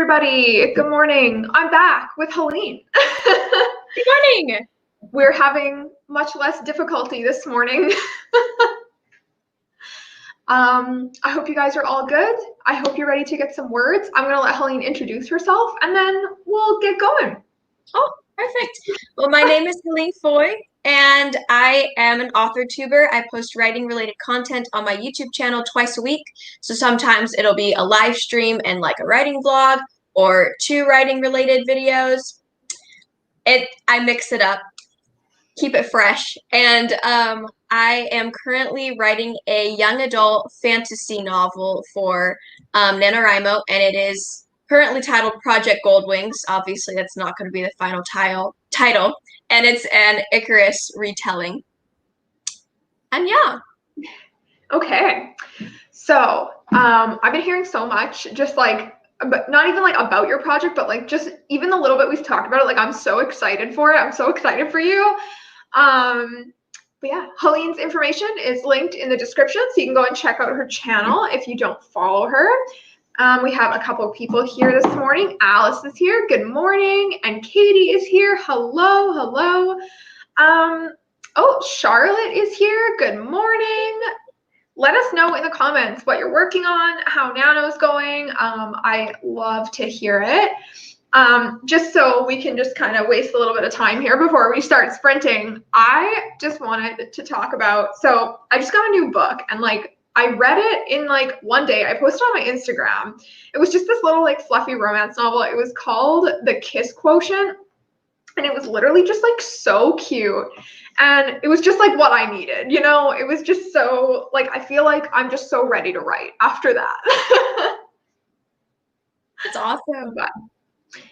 everybody. Good morning. I'm back with Helene. Good morning. We're having much less difficulty this morning. I hope you guys are all good. I hope you're ready to get some words. I'm going to let Helene introduce herself and then we'll get going. Oh, perfect. Well, my name is Helene Foy, and I am an author tuber. I post writing related content on my YouTube channel twice a week. So sometimes it'll be a live stream and like a writing vlog or 2 writing related videos. I mix it up, keep it fresh. And I am currently writing a young adult fantasy novel for NaNoWriMo, and it is currently titled Project Goldwings. Obviously, that's not going to be the final title, and it's an Icarus retelling. And yeah. Okay. So I've been hearing so much, just like, but not even like about your project, but like just even the little bit we've talked about it, like I'm so excited for it. I'm so excited for you. But yeah, Helene's information is linked in the description, so you can go and check out her channel if you don't follow her. We have a couple of people here this morning. Alice is here. Good morning. And Katie is here. Hello, hello. Oh, Charlotte is here. Good morning. Let us know in the comments what you're working on, how NaNo's going. I love to hear it. Just so we can just kind of waste a little bit of time here before we start sprinting, I just wanted to talk about, so I just got a new book and like I read it in like one day. I posted on my Instagram. It was just this little like fluffy romance novel. It was called The Kiss Quotient. And it was literally just like so cute. And it was just like what I needed, you know? It was just so like, I feel like I'm just so ready to write after that. It's awesome. But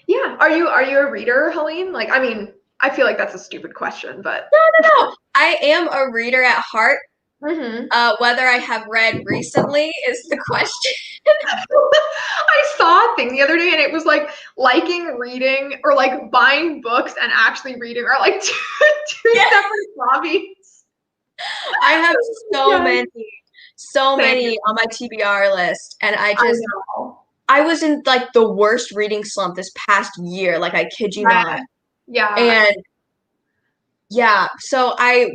yeah. Are you a reader, Helene? Like, I mean, I feel like that's a stupid question, but No. I am a reader at heart. Whether I have read recently is the question. I saw a thing the other day and it was like liking reading or like buying books and actually reading are like two separate hobbies. I have so many on my TBR list, and I was in like the worst reading slump this past year, like I kid you not. Yeah. And yeah, so I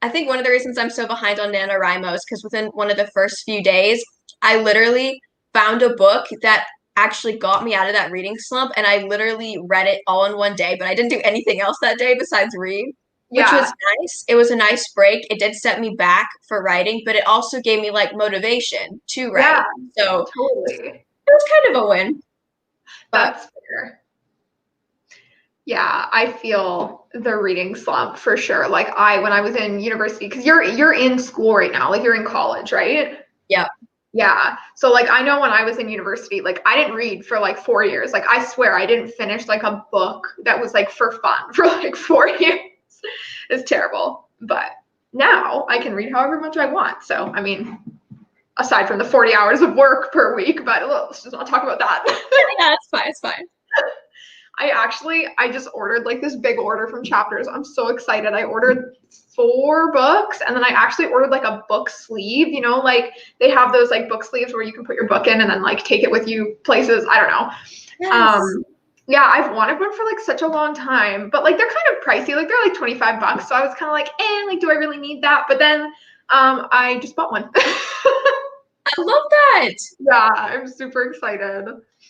think one of the reasons I'm so behind on NaNoWriMo is because within one of the first few days, I literally found a book that actually got me out of that reading slump, and I literally read it all in one day, but I didn't do anything else that day besides read, which was nice. It was a nice break. It did set me back for writing, but it also gave me like motivation to write. So totally. It was kind of a win. That's fair. Yeah, I feel the reading slump for sure. Like when I was in university, because you're in school right now, like you're in college, right? Yeah. Yeah. So like I know when I was in university, like I didn't read for like 4 years. Like I swear I didn't finish like a book that was like for fun for like 4 years. It's terrible. But now I can read however much I want. So I mean, aside from the 40 hours of work per week, but let's just not talk about that. Yeah, it's fine. It's fine. I just ordered like this big order from Chapters. I'm so excited. I ordered 4 books and then I actually ordered like a book sleeve, you know, like they have those like book sleeves where you can put your book in and then like take it with you places. I don't know. Yes. Yeah, I've wanted one for like such a long time, but like they're kind of pricey. Like they're like $25. So I was kind of like, like, do I really need that? But then I just bought one. I love that. Yeah, I'm super excited.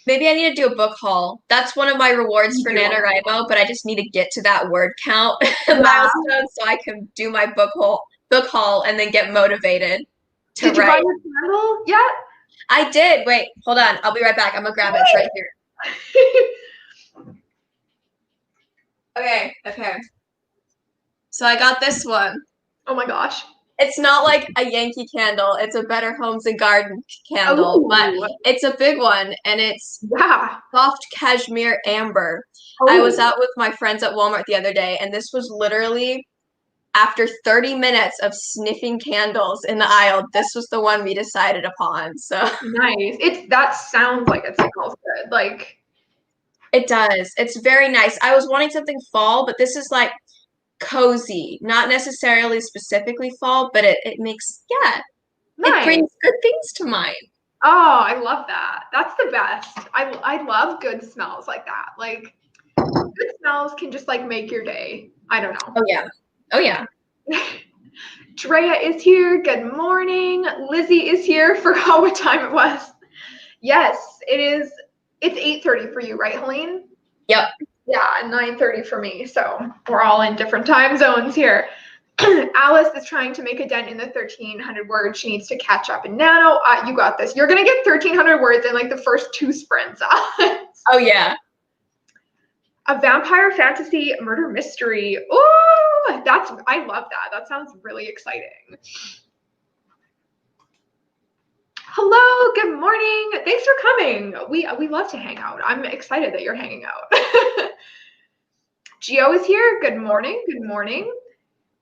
Maybe I need to do a book haul. That's one of my rewards for NaNoWriMo, but I just need to get to that word count milestone so I can do my book haul and then get motivated to write. Did you buy your candle yet? I did. Wait, hold on. I'll be right back. I'm gonna grab it. It's right here. Okay. So I got this one. Oh my gosh. It's not like a Yankee candle. It's a Better Homes and Garden candle, but it's a big one, and it's soft cashmere amber. I was out with my friends at Walmart the other day, and this was literally after 30 minutes of sniffing candles in the aisle. This was the one we decided upon. So nice. That sounds like it smells good. Like it does. It's very nice. I was wanting something fall, but this is like cozy, not necessarily specifically fall, but it makes nice. It brings good things to mind. Oh, I love that. That's the best. I love good smells like that. Like good smells can just like make your day. I don't know. Oh yeah. Oh yeah. Drea is here. Good morning. Lizzie is here. Forgot what time it was. Yes, it is. It's 8:30 for you, right, Helene? Yep. Yeah, and 9:30 for me. So we're all in different time zones here. Alice is trying to make a dent in the 1,300 words. She needs to catch up in NaNo. You got this. You're gonna get 1,300 words in like the first 2 sprints. Oh yeah. A vampire fantasy murder mystery. Oh, I love that. That sounds really exciting. Hello, good morning. Thanks for coming. We love to hang out. I'm excited that you're hanging out. Gio is here. Good morning. Good morning.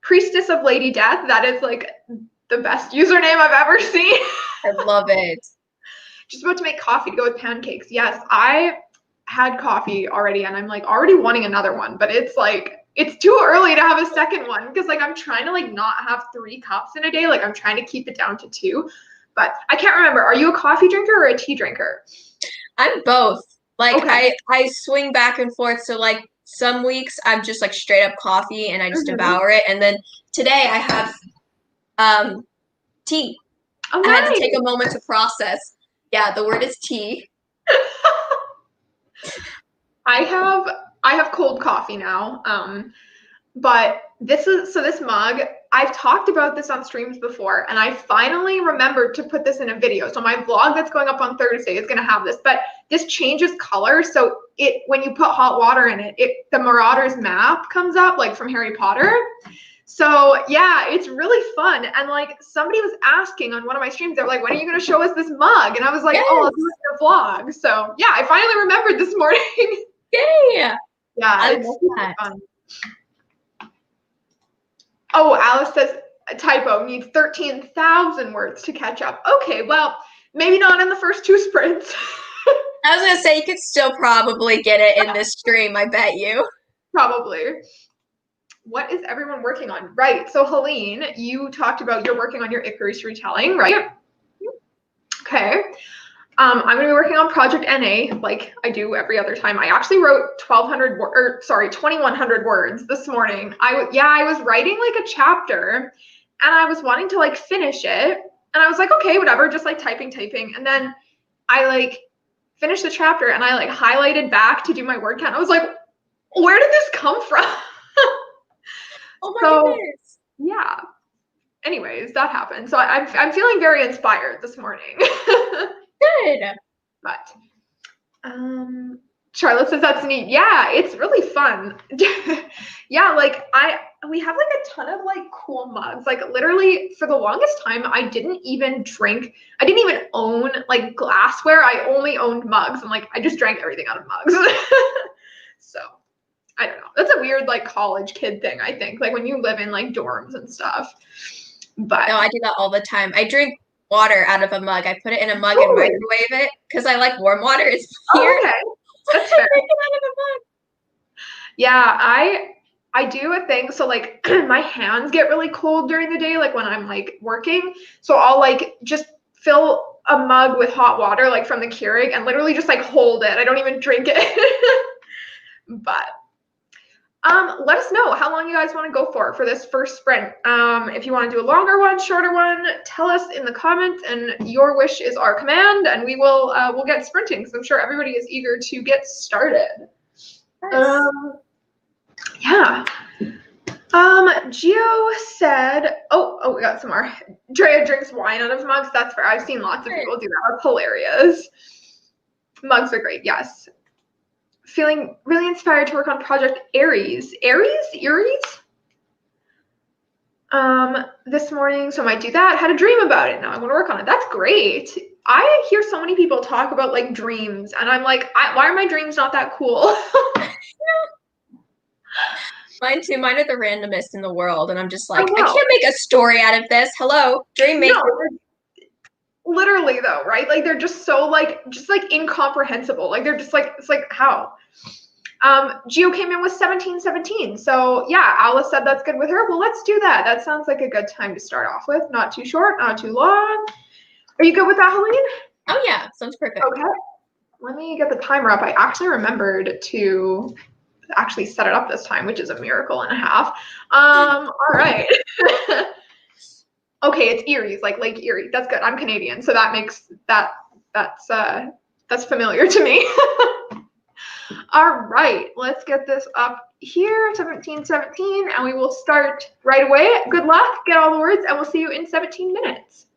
Priestess of Lady Death. That is like the best username I've ever seen. I love it. Just about to make coffee to go with pancakes. Yes, I had coffee already and I'm like already wanting another one, but it's like it's too early to have a second one because like I'm trying to like not have 3 cups in a day. Like I'm trying to keep it down to 2. But I can't remember. Are you a coffee drinker or a tea drinker? I'm both. Like Okay. I swing back and forth. So like some weeks I'm just like straight up coffee and I just devour it. And then today I have tea. Oh, I had to nice. take a moment to process. Yeah, the word is tea. I have cold coffee now. But this mug, I've talked about this on streams before, and I finally remembered to put this in a video. So my vlog that's going up on Thursday is gonna have this, but this changes color. So when you put hot water in it, the Marauder's map comes up like from Harry Potter. So yeah, it's really fun. And like somebody was asking on one of my streams, they're like, when are you gonna show us this mug? And I was like, Yes. oh, I'll do it in a vlog. So yeah, I finally remembered this morning. Yay! Yeah, I it's love super that. fun. Oh, Alice says a typo needs 13,000 words to catch up. Okay, well, maybe not in the first 2 sprints. I was gonna say you could still probably get it in this stream, I bet you. Probably. What is everyone working on? Right, so Helene, you talked about you're working on your Icarus retelling, right? Okay. I'm going to be working on Project NA like I do every other time. I actually wrote 2,100 words this morning. I was writing like a chapter and I was wanting to like finish it. And I was like, okay, whatever, just like typing. And then I like finished the chapter and I like highlighted back to do my word count. I was like, where did this come from? Oh my goodness. Yeah. Anyways, that happened. So I'm feeling very inspired this morning. Good. But Charlotte says that's neat. Yeah, it's really fun. Yeah, like we have like a ton of like cool mugs. Like literally for the longest time, I didn't even own like glassware. I only owned mugs and like I just drank everything out of mugs. So I don't know. That's a weird like college kid thing, I think. Like when you live in like dorms and stuff. But no, I do that all the time. I drink water out of a mug. I put it in a mug and totally. microwave it because I like warm water. It's weird. Oh, okay. That's fair. Drink it out of a mug. Yeah, I do a thing. So like my hands get really cold during the day, like when I'm like working. So I'll like just fill a mug with hot water, like from the Keurig, and literally just like hold it. I don't even drink it. But let us know how long you guys want to go for this first sprint. If you want to do a longer one, shorter one, tell us in the comments, and your wish is our command, and we'll get sprinting because I'm sure everybody is eager to get started. Nice. Yeah. Gio said, oh, we got some more. Drea drinks wine out of mugs. That's fair. I've seen lots of people do that. That's hilarious. Mugs are great. Yes. Feeling really inspired to work on Project Aries. Aries? This morning, so I might do that. Had a dream about it. Now I want to work on it. That's great. I hear so many people talk about like dreams, and I'm like, why are my dreams not that cool? Mine too. Mine are the randomest in the world, and I'm just like, I I can't make a story out of this. Hello, dream maker. No, literally though, right? Like they're just so like incomprehensible. Like they're just like, it's like how? Gio came in with 1717. So yeah, Alice said that's good with her. Well, let's do that. That sounds like a good time to start off with. Not too short, not too long. Are you good with that, Helene? Oh yeah, sounds perfect. Okay, let me get the timer up. I actually remembered to actually set it up this time, which is a miracle and a half. All right. Okay, it's Erie's, like Lake Erie. That's good. I'm Canadian, so that makes that's familiar to me. All right, let's get this up here, 1717, and we will start right away. Good luck, get all the words, and we'll see you in 17 minutes.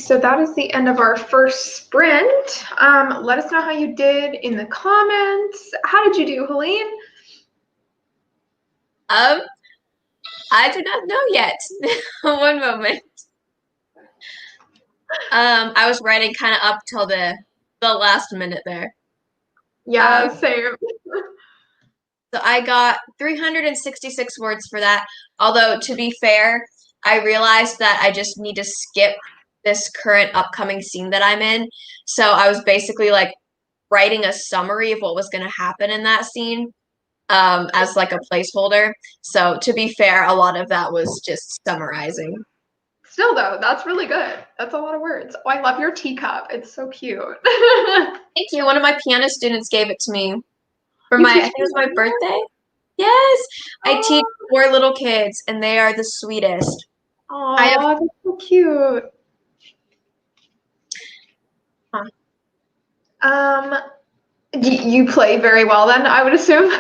so that is the end of our first sprint. Let us know how you did in the comments. How did you do, Helene? I do not know yet. One moment. I was writing kind of up till the last minute there. Yeah, same. So I got 366 words for that. Although, to be fair, I realized that I just need to skip this current upcoming scene that I'm in. So I was basically like writing a summary of what was going to happen in that scene as like a placeholder. So to be fair, a lot of that was just summarizing. Still, though, that's really good. That's a lot of words. Oh, I love your teacup. It's so cute. Thank you. One of my piano students gave it to me for You I teach think it was my piano? birthday. Yes, I teach Oh, 4 little kids, and they are the sweetest. I have that's so cute. Huh. You play very well then, I would assume.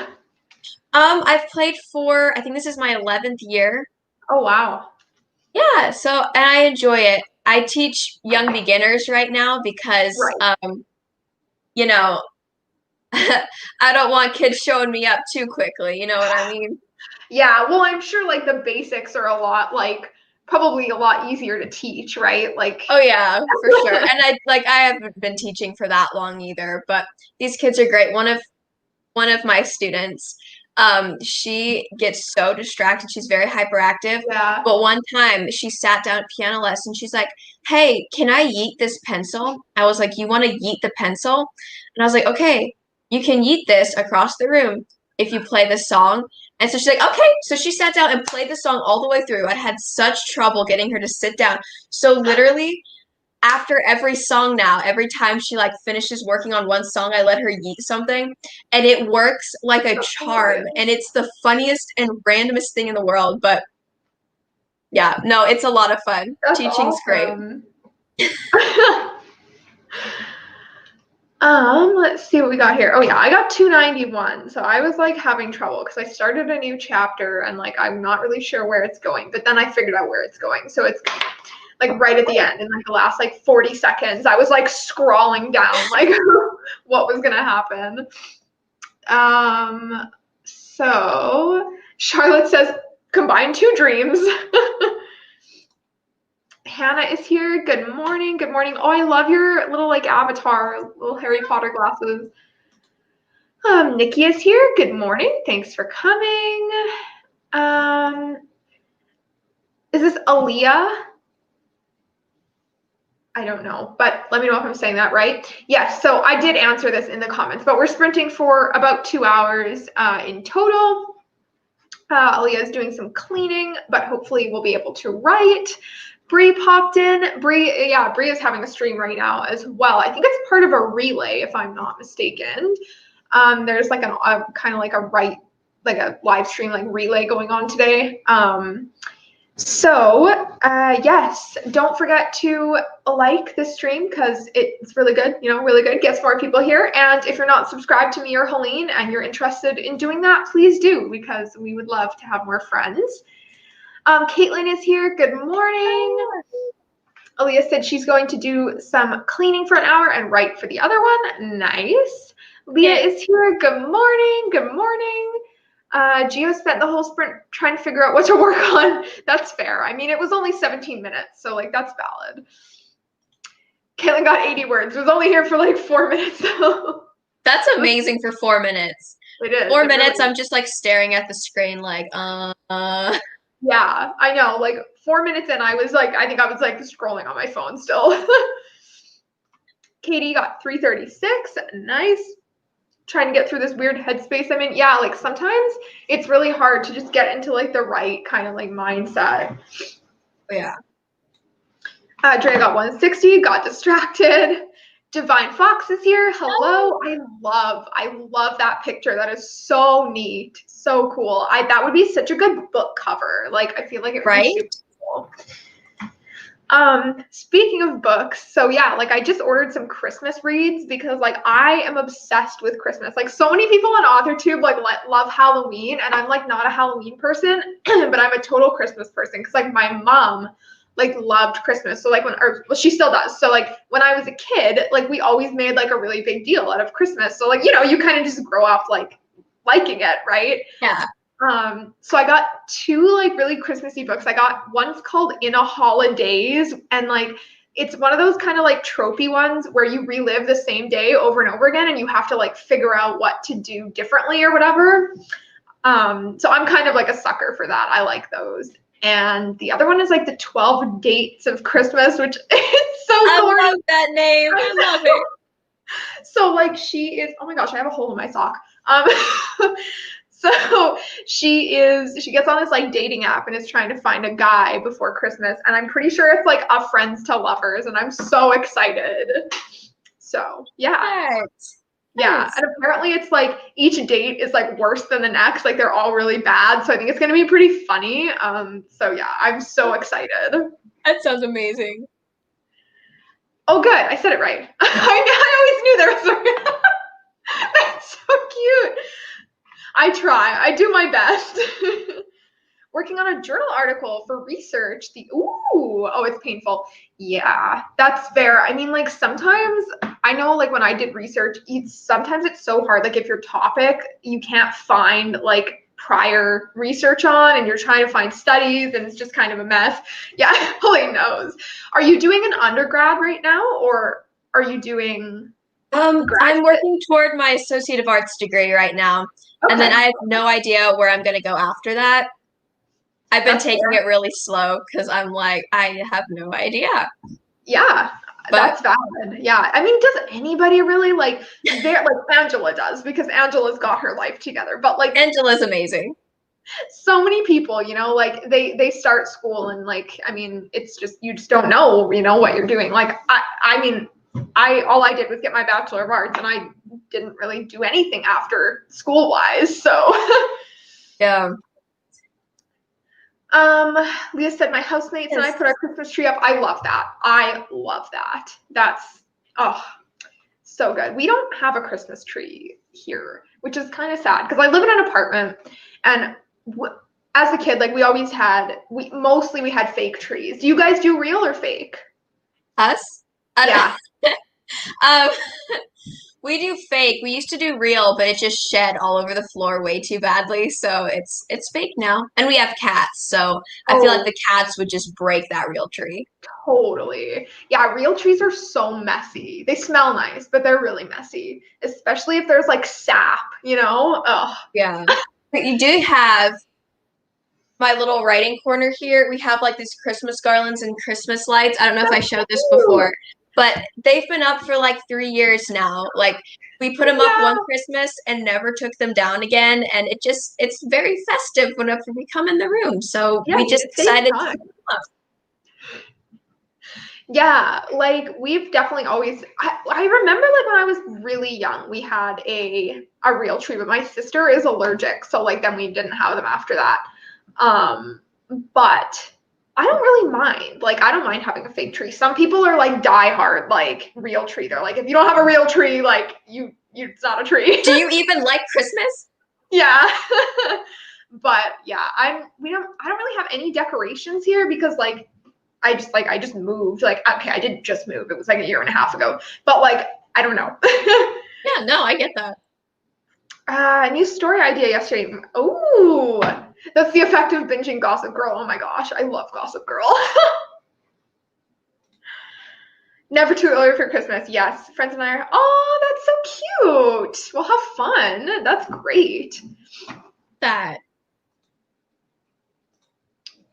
I've played for I think this is my 11th year. Oh, wow. Yeah, so and I enjoy it. I teach young beginners right now because Right. you know, I don't want kids showing me up too quickly, you know what I mean? Yeah, well, I'm sure like the basics are a lot like probably a lot easier to teach, right? Like Oh yeah, for sure. And I haven't been teaching for that long either, but these kids are great. One of my students, she gets so distracted. She's very hyperactive. yeah. But one time she sat down at piano lesson. She's like, "Hey, can I yeet this pencil?" I was like, "You want to yeet the pencil?" And I was like, "Okay, you can yeet this across the room if you play this song." And so she's like, "Okay." So she sat down and played the song all the way through. I had such trouble getting her to sit down. So literally after every song now, every time she like finishes working on one song, I let her yeet something, and it works like a charm, and it's the funniest and randomest thing in the world. But yeah, no, it's a lot of fun. That's Teaching's great. awesome. Let's see what we got here. Oh yeah, I got 291. So I was like having trouble because I started a new chapter and like I'm not really sure where it's going, but then I figured out where it's going. So it's like right at the end in like the last like 40 seconds, I was like scrolling down like what was gonna happen. So Charlotte says combine two dreams. Hannah is here. Good morning. Good morning. Oh, I love your little like avatar, little Harry Potter glasses. Nikki is here. Good morning. Thanks for coming. Is this Aaliyah? I don't know, but let me know if I'm saying that right. Yes, so I did answer this in the comments, but we're sprinting for about 2 hours in total. Aaliyah is doing some cleaning, but hopefully we'll be able to write. Bree popped in. Bree is having a stream right now as well. I think it's part of a relay, if I'm not mistaken. There's like a kind of like a live stream like relay going on today. Yes, don't forget to like this stream because it's really good, really good, gets more people here. And if you're not subscribed to me or Helene and you're interested in doing that, please do because we would love to have more friends. Caitlin is here. Good morning. Aaliyah said she's going to do some cleaning for an hour and write for the other one. Nice. Leah is here. Good morning. Good morning. Gio spent the whole sprint trying to figure out what to work on. That's fair. I mean, it was only 17 minutes, so like that's valid. Caitlin got 80 words. Was only here for like 4 minutes though. That's amazing for 4 minutes. It is. 4 minutes, really I'm just like staring at the screen like, Yeah, I know. Like 4 minutes in, I think I was like scrolling on my phone still. Katie got 336. Nice. Trying to get through this weird headspace I'm in. Yeah, like sometimes it's really hard to just get into like the right kind of like mindset. Yeah. Dre got 160, got distracted. Divine Fox is here. Hello. I love that picture. That is so neat. So cool. That would be such a good book cover. Like I feel like it would be super cool. Speaking of books, so yeah, like I just ordered some Christmas reads because like I am obsessed with Christmas. Like so many people on AuthorTube like love Halloween and I'm like not a Halloween person, but I'm a total Christmas person because like my mom like loved Christmas. So like well, she still does. So like when I was a kid, like we always made like a really big deal out of Christmas. So like, you kind of just grow up like liking it, right? Yeah. So I got two like really Christmassy books. I got one's called In a Holidays, and like it's one of those kind of like tropey ones where you relive the same day over and over again and you have to like figure out what to do differently or whatever. So I'm kind of like a sucker for that. I like those. And the other one is like the 12 Dates of Christmas, which is so corny. I love that name. I love it. So like she is, oh my gosh, I have a hole in my sock. So she gets on this like dating app and is trying to find a guy before Christmas. And I'm pretty sure it's like a friends to lovers, and I'm so excited. So yeah. Right. Yeah. Nice. And apparently it's like each date is like worse than the next. Like they're all really bad. So I think it's gonna be pretty funny. So yeah, I'm so excited. That sounds amazing. Oh good, I said it right. I always knew there was a That's so cute. I try. I do my best. Working on a journal article for research. It's painful. Yeah, that's fair. I mean, like sometimes I know like when I did research, sometimes it's so hard. Like if your topic you can't find like prior research on and you're trying to find studies and it's just kind of a mess. Yeah, Helene knows. Are you doing an undergrad right now, or are you doing I'm working toward my Associate of Arts degree right now. Okay. And then I have no idea where I'm going to go after that. I've been taking it really slow because I'm like, I have no idea. Yeah, that's valid. Yeah. I mean, does anybody really like Angela does, because Angela's got her life together, but like Angela's amazing. So many people, like they start school and like, I mean, it's just, you just don't know, what you're doing. Like, I mean, all I did was get my Bachelor of Arts and I didn't really do anything after school wise. So yeah. Leah said my housemates and I put our Christmas tree up. I love that. That's so good. We don't have a Christmas tree here, which is kind of sad because I live in an apartment, and as a kid, like we mostly had fake trees. Do you guys do real or fake? Us? Yeah. We do fake. We used to do real, but it just shed all over the floor way too badly. So it's fake now. And we have cats, so I feel like the cats would just break that real tree. Totally. Yeah, real trees are so messy. They smell nice, but they're really messy, especially if there's like sap, Ugh. Yeah. But you do have my little writing corner here. We have like these Christmas garlands and Christmas lights. I don't know if I showed this before. But they've been up for like 3 years now. Like we put them up one Christmas and never took them down again. And it's very festive whenever we come in the room. So we just decided to put them up. Yeah, like we've definitely always, I remember like when I was really young, we had a real tree, but my sister is allergic. So like then we didn't have them after that. But I don't really mind. Like, I don't mind having a fake tree. Some people are like diehard, like real tree. They're like, if you don't have a real tree, like it's not a tree. Do you even like Christmas? Yeah. But yeah, I don't really have any decorations here because like, I just moved. Like, okay, I didn't just move. It was like a year and a half ago. But like, I don't know. Yeah, no, I get that. New story idea yesterday. Oh. That's the effect of binging Gossip Girl. Oh my gosh, I love Gossip Girl. Never too early for Christmas. Yes, friends and I are. Oh, that's so cute. We'll have fun. That's great. that.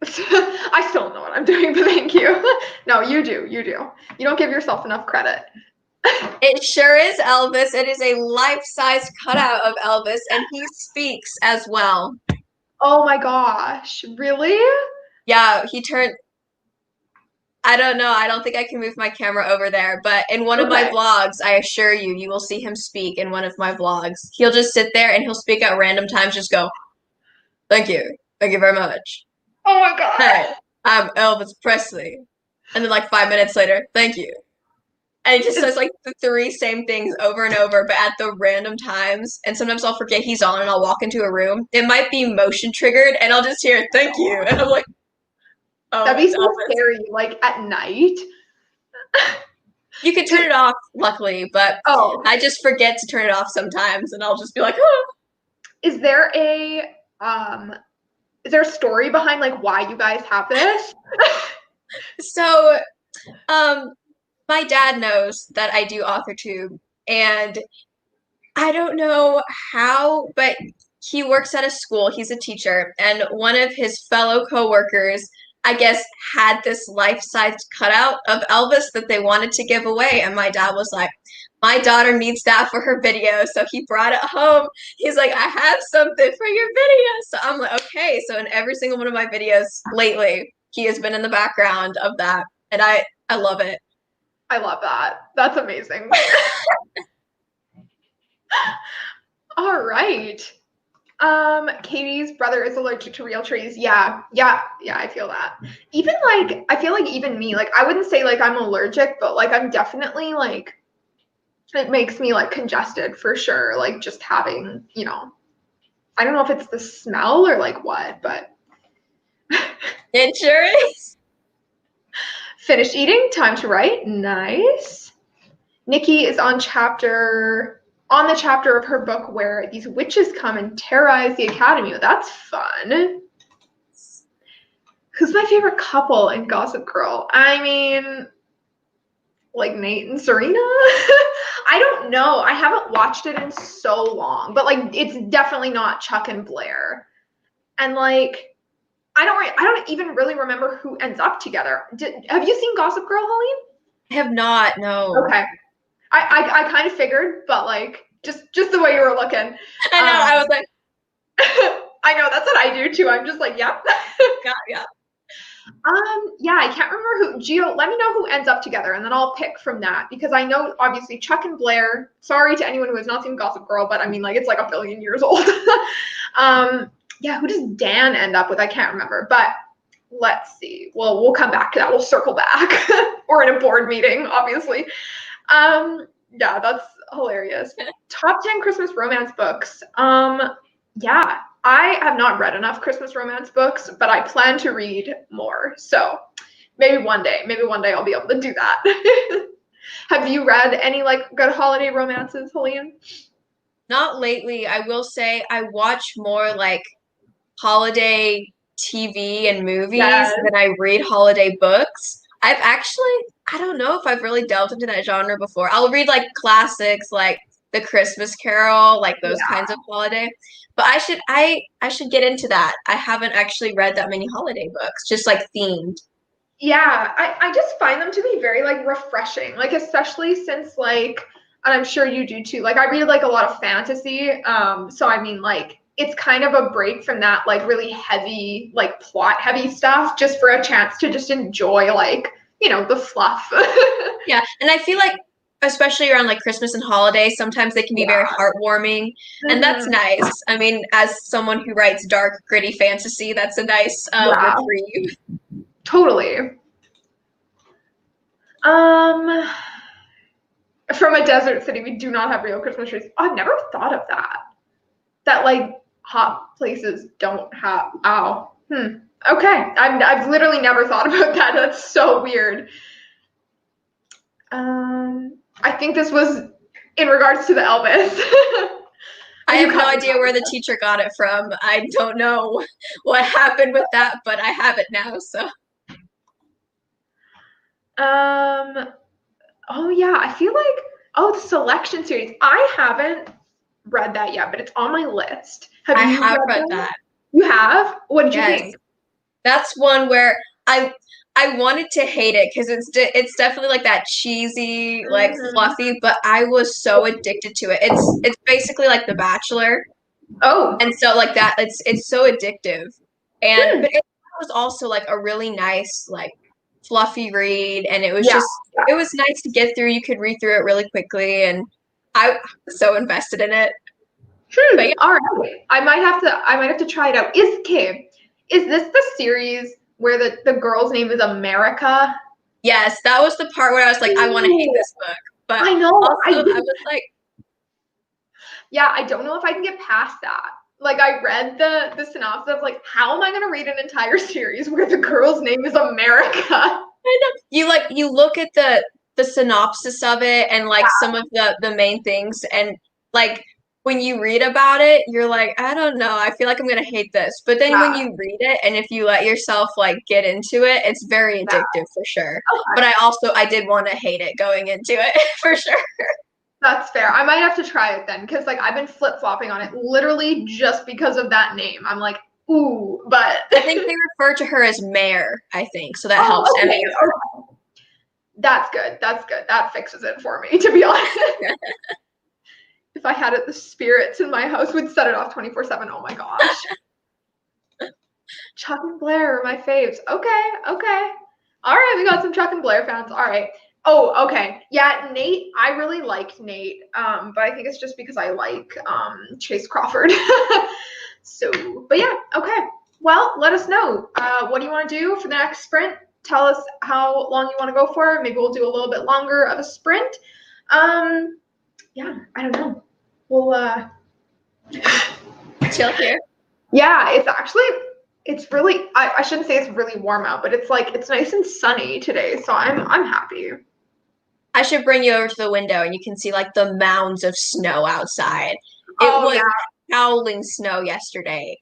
I still don't know what I'm doing, but thank you. No, you do. You don't give yourself enough credit. It sure is Elvis. It is a life-size cutout of Elvis, and he speaks as well. Oh my gosh, really? Yeah, he turned. I don't know. I don't think I can move my camera over there, but in one of my vlogs, I assure you, you will see him speak in one of my vlogs. He'll just sit there and he'll speak at random times, just go, "Thank you. Thank you very much. Oh my god. Hey, I'm Elvis Presley." And then like 5 minutes later, "Thank you." And he just says like the 3 same things over and over, but at the random times. And sometimes I'll forget he's on and I'll walk into a room. It might be motion triggered and I'll just hear, "Thank you." And I'm like, Oh, That'd be it's so Elvis. scary, like at night. You can turn it off, luckily, but Oh, I just forget to turn it off sometimes, and I'll just be like, oh. is there a story behind like why you guys have this? So, um, my dad knows that I do AuthorTube, and I don't know how, but he works at a school. He's a teacher, and one of his fellow coworkers, I guess, had this life-size cutout of Elvis that they wanted to give away, and my dad was like, "My daughter needs that for her video," so he brought it home. He's like, "I have something for your video," so I'm like, "Okay." So in every single one of my videos lately, he has been in the background of that, and I love it. I love that. That's amazing. All right. Katie's brother is allergic to real trees. Yeah, I feel that. Even like, I feel like even me, like, I wouldn't say like I'm allergic, but like I'm definitely like, it makes me like congested for sure. Like just having, I don't know if it's the smell or like what, but Insurance? finished eating, time to write. Nice. Nikki is on the chapter of her book where these witches come and terrorize the academy. That's fun. Who's my favorite couple in Gossip Girl? I mean, like Nate and Serena? I don't know. I haven't watched it in so long, but like it's definitely not Chuck and Blair. And like I don't even really remember who ends up together. Have you seen Gossip Girl, Helene? I have not, no. Okay. I kind of figured, but like just the way you were looking. I know, I was like, I know that's what I do too. I'm just like, yep. yeah. Yeah, I can't remember who. Gio, let me know who ends up together, and then I'll pick from that because I know obviously Chuck and Blair. Sorry to anyone who has not seen Gossip Girl, but I mean like it's like a billion years old. Yeah, who does Dan end up with? I can't remember, but let's see. Well, we'll come back to that. We'll circle back. Or in a board meeting, obviously. Yeah, that's hilarious. Top 10 Christmas romance books. Yeah, I have not read enough Christmas romance books, but I plan to read more. So maybe one day I'll be able to do that. Have you read any like good holiday romances, Helene? Not lately. I will say I watch more like holiday TV and movies Yes. than I read holiday books. I don't know if I've really delved into that genre before. I'll read like classics like The Christmas Carol, like those Yeah. kinds of holiday. But I should get into that. I haven't actually read that many holiday books, just like themed. Yeah, I just find them to be very like refreshing, like especially since like, and I'm sure you do too. Like I read like a lot of fantasy, so I mean like it's kind of a break from that like really heavy like plot heavy stuff, just for a chance to just enjoy like the fluff. Yeah, and I feel like especially around like Christmas and holidays, sometimes they can be very Yeah. heartwarming, and that's Mhm. nice. I mean, as someone who writes dark, gritty fantasy, that's a nice Yeah, reprieve. totally. Um, from a desert city, we do not have real Christmas trees. I've never thought of that. That like hot places don't have. Oh, okay. I've literally never thought about that. That's so weird. I think this was in regards to the Elvis. I Are you have no coming idea where the teacher got it from. I don't know what happened with that, but I have it now. So Oh yeah, I feel like the selection series. I haven't read that yet, but it's on my list. Have I you have read read that? that. You have? What did you Yes, think? that's one where I wanted to hate it because it's definitely like that cheesy, like Mhm. fluffy, but I was so addicted to it. It's basically like The Bachelor. Oh, And so like that, it's so addictive. And hmm. but it was also like a really nice, like fluffy read, and Yeah. it was nice to get through. You could read through it really quickly, and I was so invested in it. But yeah, All right. I might have to try it out. Is this the series where the girl's name is America? yes, that was the part where I was like, I want to hate Ooh, this book. But I know. also I was like, Yeah, I don't know if I can get past that. like I read the synopsis of like, how am I gonna read an entire series where the girl's name is America? I know. You look at the synopsis of it and like some of the main things and like when you read about it, you're like, I don't know, I feel like I'm gonna hate this. But then when Yeah, you read it and if you let yourself like get into it, it's very yeah. addictive for sure. But Okay. I did want to hate it going into it for sure. That's fair. I might have to try it then, because like I've been flip-flopping on it literally just because of that name. I'm like, ooh, but I think they refer to her as Mayor, I think, so that helps. oh, okay. M-A-R. Okay. That's good. That's good. That fixes it for me, to be honest. If I had it, the spirits in my house would set it off 24/7. Oh my gosh. Chuck and Blair are my faves. Okay, okay. All right, we got some Chuck and Blair fans. All right. Oh, okay. Yeah, Nate, I really liked Nate. But I think it's just because I like Chase Crawford. So, but yeah, okay. Well, let us know. What do you want to do for the next sprint? Tell us how long you want to go for. Maybe we'll do a little bit longer of a sprint. Yeah, I don't know. We'll Chill here. yeah, it's really I shouldn't say it's really warm out, but it's like it's nice and sunny today, so I'm happy. I should bring you over to the window and you can see like the mounds of snow outside. It Oh was yeah. howling snow yesterday.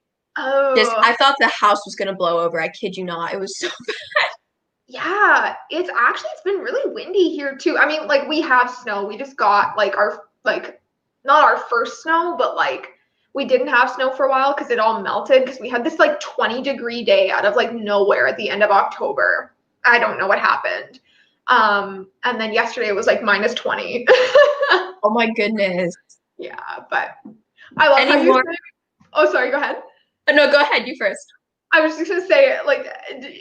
Just Oh I thought the house was gonna blow over. I kid you not. It was so yeah. It's been really windy here too. I mean, like we have snow. We just got like our like not our first snow, but like we didn't have snow for a while because it all melted because we had this like 20-degree day out of like nowhere at the end of October. I don't know what happened. And then yesterday it was like minus 20. oh my goodness. Yeah, but I love how Any you more? say, oh, sorry, go ahead. No, go ahead, you first. I was just gonna say, like,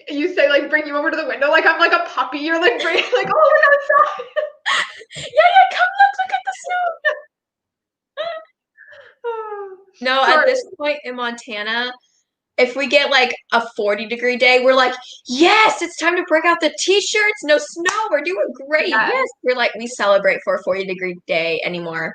you say, like, bring you over to the window, like I'm like a puppy. You're like, bring, like, oh, we're outside. Yeah, come look at the snow. No, at Sorry. this point in Montana, if we get like a 40-degree day, we're like, yes, it's time to break out the t-shirts. No snow. We're doing great. Yes. Yes. We're like, we celebrate for a 40-degree day anymore.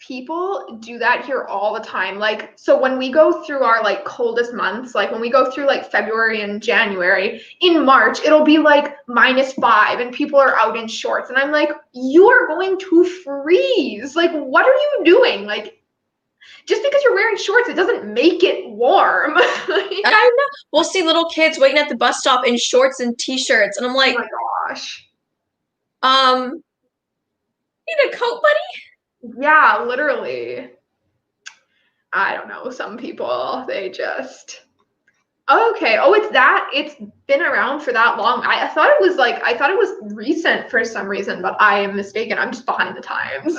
People do that here all the time. Like, so when we go through our like coldest months, like when we go through like February and January, in March, it'll be like -5 and people are out in shorts. And I'm like, you are going to freeze. Like, what are you doing? Like, just because you're wearing shorts, it doesn't make it warm. I know. We'll see little kids waiting at the bus stop in shorts and t-shirts. And I'm Oh like, my gosh. need a coat, buddy? Yeah, literally. I don't know. Some people, they just. Okay. Oh, it's that. It's been around for that long. I thought it was like, I thought it was recent for some reason, but I am mistaken. I'm just behind the times.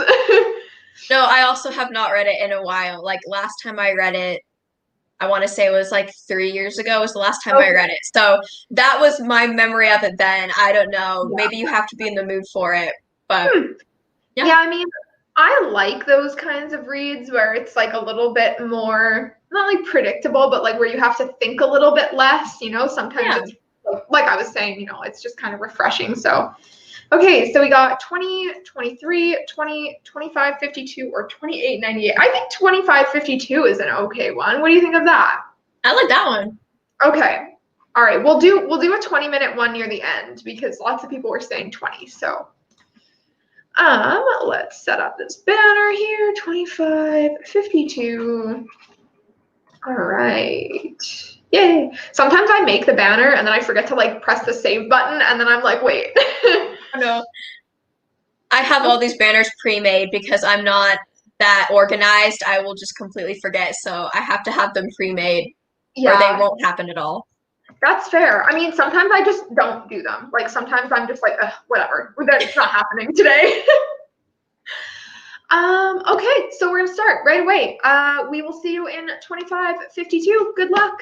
No, I also have not read it in a while. Like last time I read it, I want to say it was like 3 years ago was the last time I Okay. read it. So that was my memory of it then. I don't know. Yeah. Maybe you have to be in the mood for it. But Hmm. yeah. Yeah, I mean, I like those kinds of reads where it's like a little bit more, not like predictable, but like where you have to think a little bit less, sometimes Yeah. it's like I was saying, it's just kind of refreshing. So, okay, so we got 20, 23, 20, 25, 52, or 28, 98. I think 25, 52 is an okay one. What do you think of that? I like that one. Okay. All right, we'll do a 20-minute one near the end because lots of people were saying 20. So, let's set up this banner here. 25, 52. All right. Yay. Sometimes I make the banner and then I forget to like press the save button and then I'm like, wait. Oh, no. I have all these banners pre-made because I'm not that organized. I will just completely forget. So I have to have them pre-made or they Yeah, won't happen at all. that's fair. I mean, sometimes I just don't do them. Like sometimes I'm just like, whatever. That's not happening today. Okay, so we're gonna start right away. We will see you in 25:52. Good luck.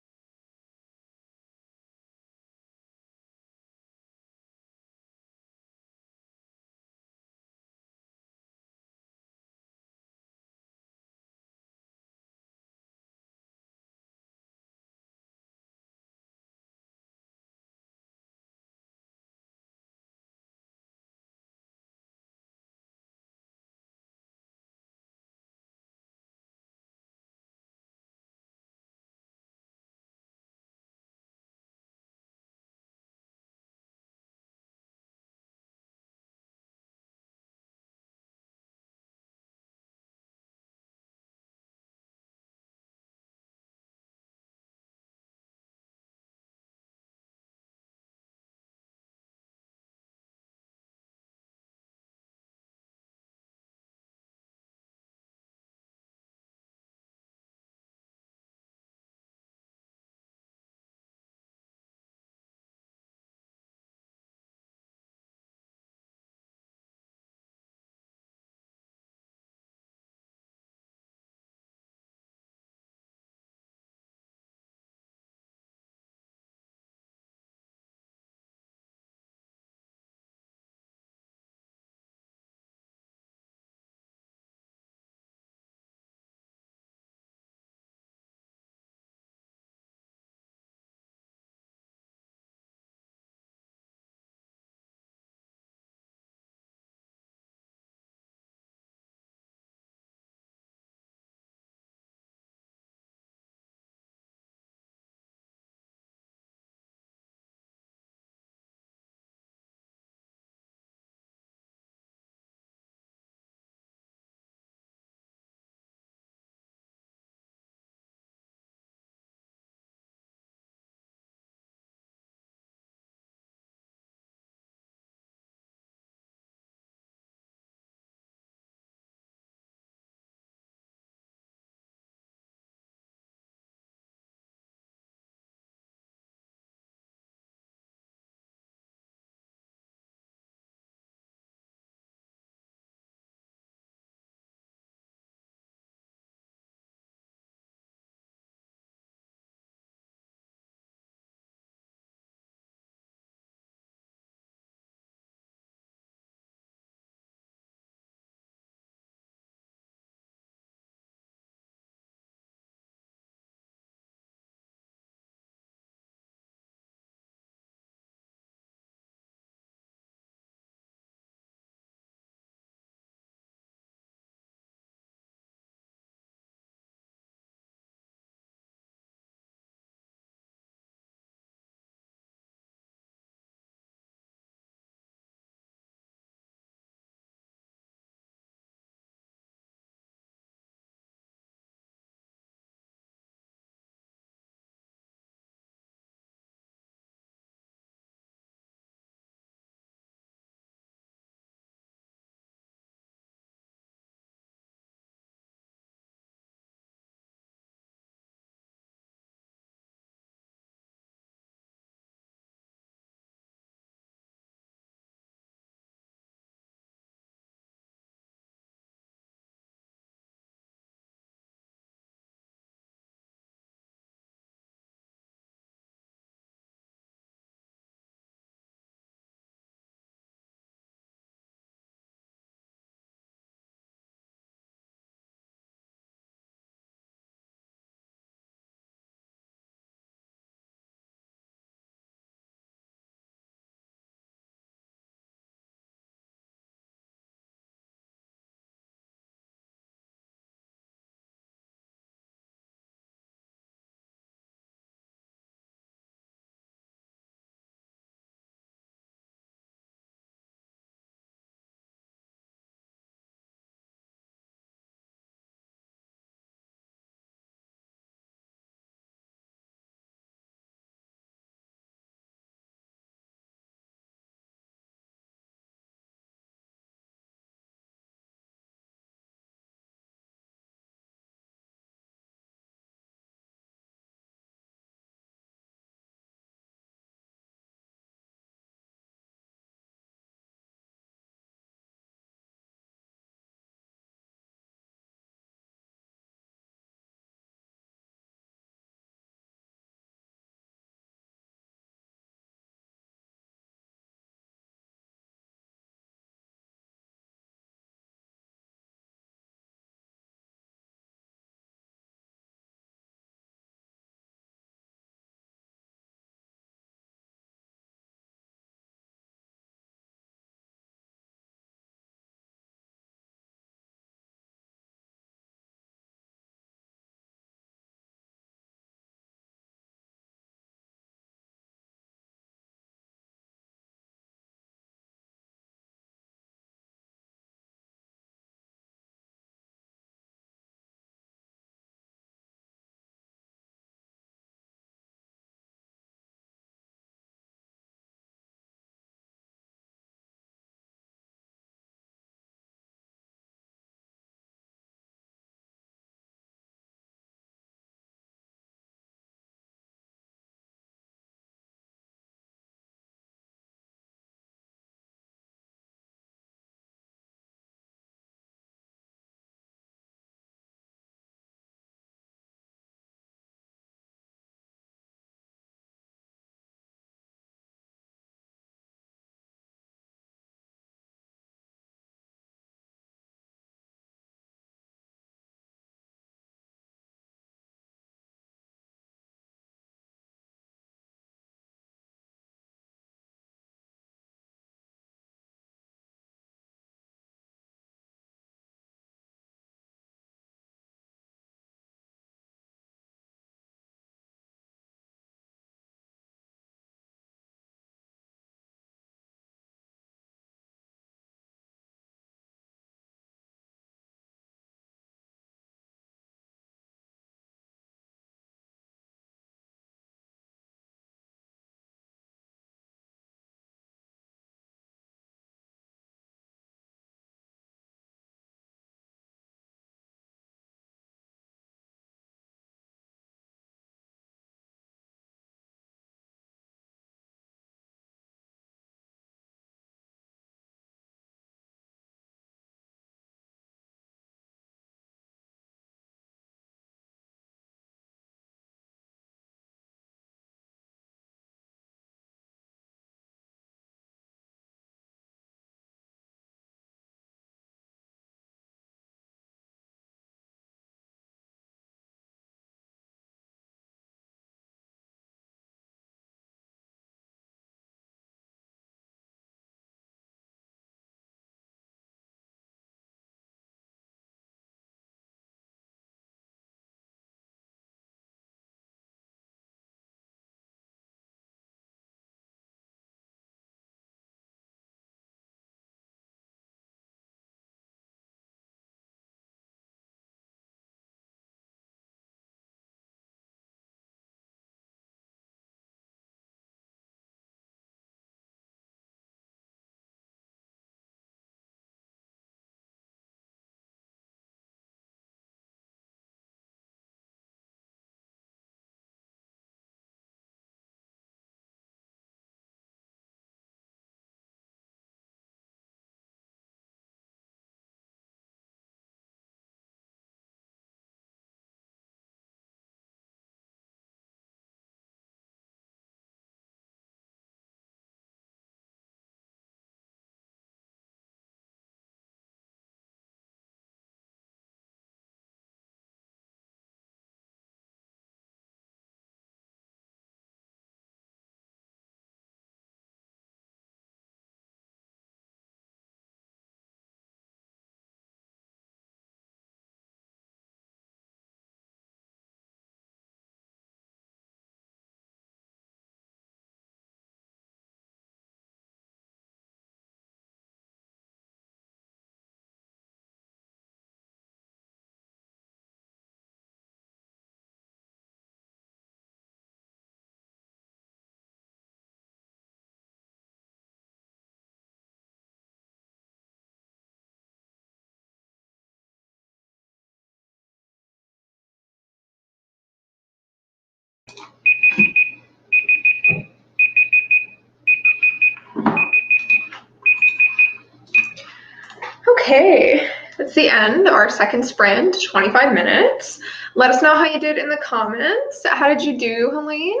It's the end, our second sprint, 25 minutes. Let us know how you did in the comments. How did you do, Helene?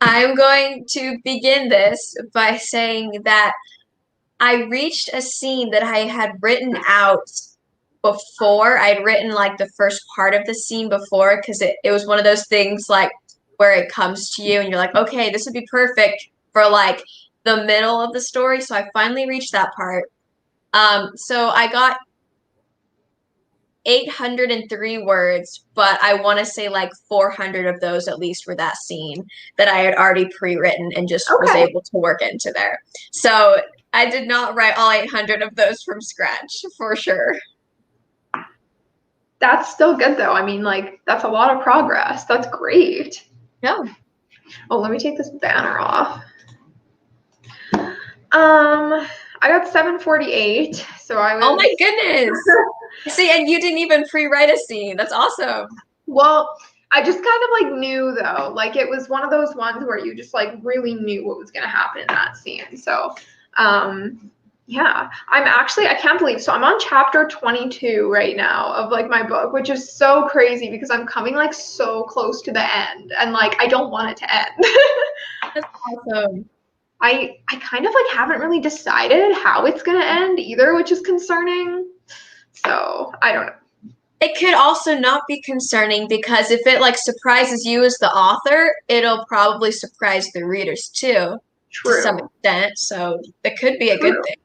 I'm going to begin this by saying that I reached a scene that I had written out before. I'd written like the first part of the scene before because it was one of those things like where it comes to you and you're like, okay, this would be perfect for like the middle of the story. So I finally reached that part. So I got 803 words, but I want to say like 400 of those at least were that scene that I had already pre-written and just was Okay. able to work into there. So I did not write all 800 of those from scratch for sure. That's still good though. I mean, like, that's a lot of progress. That's great. Yeah. Oh, let me take this banner off. I got 748, so I was. Oh my goodness. See, and you didn't even pre-write a scene. That's awesome. Well, I just kind of like knew though, like it was one of those ones where you just like really knew what was gonna happen in that scene. So, yeah, I can't believe. So I'm on chapter 22 right now of like my book, which is so crazy because I'm coming like so close to the end, and like I don't want it to end. That's awesome. I kind of like haven't really decided how it's gonna end either, which is concerning. So I don't know. It could also not be concerning because if it like surprises you as the author, it'll probably surprise the readers too, to some True. extent. So it could be a good True. thing.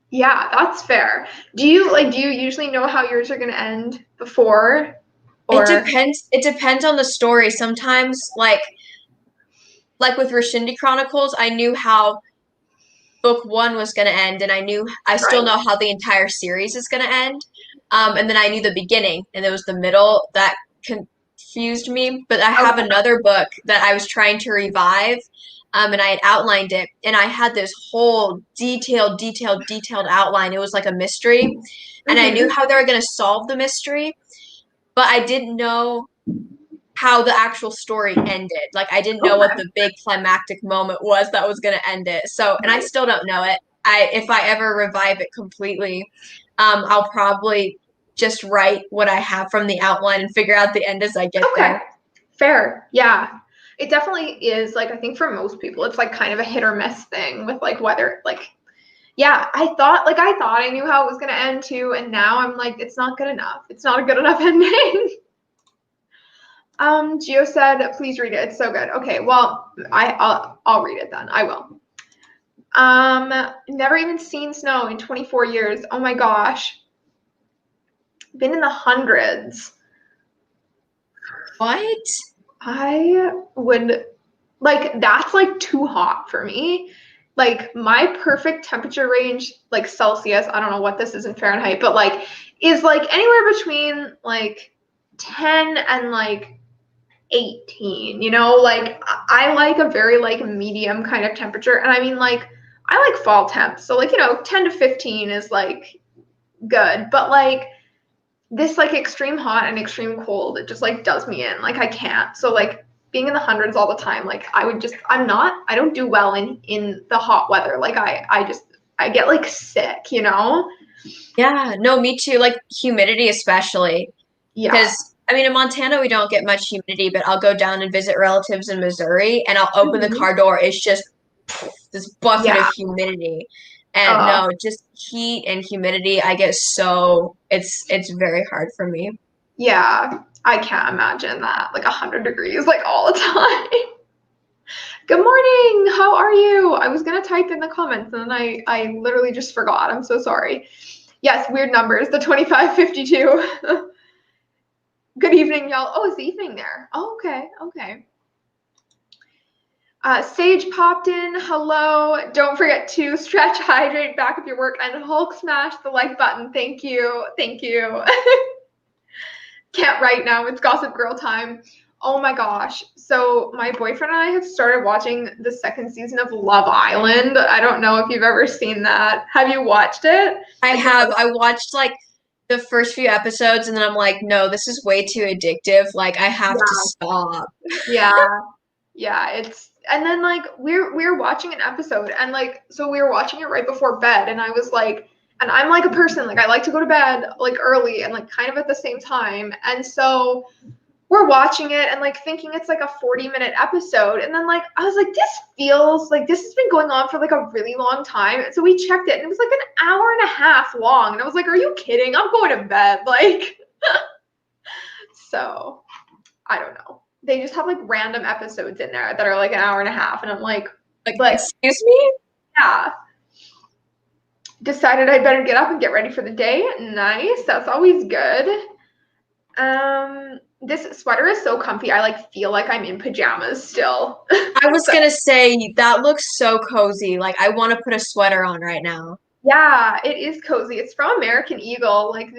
Yeah, that's fair. Do you usually know how yours are gonna end before It or depends. It depends on the story. Sometimes, like with Rashindi Chronicles, I knew how book one was going to end, and I still right? know how the entire series is going to end. And then I knew the beginning, and it was the middle that confused me. But I have Okay. another book that I was trying to revive, and I had outlined it, and I had this whole detailed outline. It was like a mystery, and I knew Mm-hmm. how they were going to solve the mystery, but I didn't know how the actual story ended. Like I didn't know what Okay. the big climactic moment was that was going to end it. So, and I Right. still don't know it. If I ever revive it completely, I'll probably just write what I have from the outline and figure out the end as I get Okay. there. Fair. Yeah. It definitely is like I think for most people it's like kind of a hit or miss thing with like whether like yeah, I thought I knew how it was gonna end too, and now I'm like, it's not good enough. It's not a good enough ending. Gio said, please read it. It's so good. Okay, well, I'll read it then. I will. Never even seen snow in 24 years. Oh my gosh. Been in the hundreds. What? I would like that's like too hot for me. Like my perfect temperature range, like Celsius, I don't know what this is in Fahrenheit, but like is like anywhere between like 10 and like 18, you know, like I like a very like medium kind of temperature. And I mean like I like fall temps. So like, 10 to 15 is like good, but like this like extreme hot and extreme cold, it just like does me in. Like I can't. So like being in the hundreds all the time, like I don't do well in the hot weather. Like I get like sick, you know? Yeah, no, me too. Like humidity, especially. Yeah. Because, I mean, in Montana, we don't get much humidity, but I'll go down and visit relatives in Missouri and I'll open the Mhm. car door. It's just this bucket Yeah. of humidity. And no, just heat and humidity, I get so it's very hard for me. Yeah. I can't imagine that. Like 100 degrees like all the time. Good morning. How are you? I was gonna type in the comments and then I literally just forgot. I'm so sorry. Yes, weird numbers. The 2552. Good evening, y'all. Oh, it's evening there. Oh, okay. Okay. Sage popped in. Hello. Don't forget to stretch, hydrate, back up your work, and Hulk smash the like button. Thank you. Thank you. Can't write now. It's Gossip Girl time. Oh my gosh. So my boyfriend and I have started watching the second season of Love Island. I don't know if you've ever seen that. Have you watched it? I Like the have first. I watched like the first few episodes and then I'm like, no, this is way too addictive. Like I have to Yeah. stop. Yeah. Yeah, it's and then like we're watching an episode and like so we were watching it right before bed and I was like And I'm like a person, like I like to go to bed like early and like kind of at the same time. And so we're watching it and like thinking it's like a 40-minute episode. And then like I was like, this feels like this has been going on for like a really long time. And so we checked it and it was like an hour and a half long. And I was like, are you kidding? I'm going to bed. Like so I don't know. They just have like random episodes in there that are like an hour and a half. And I'm like, excuse me? Yeah. Decided I'd better get up and get ready for the day. Nice. That's always good. This sweater is so comfy. I like feel like I'm in pajamas still. I was gonna say that looks so cozy. Like I want to put a sweater on right now. Yeah, it is cozy. It's from American Eagle, like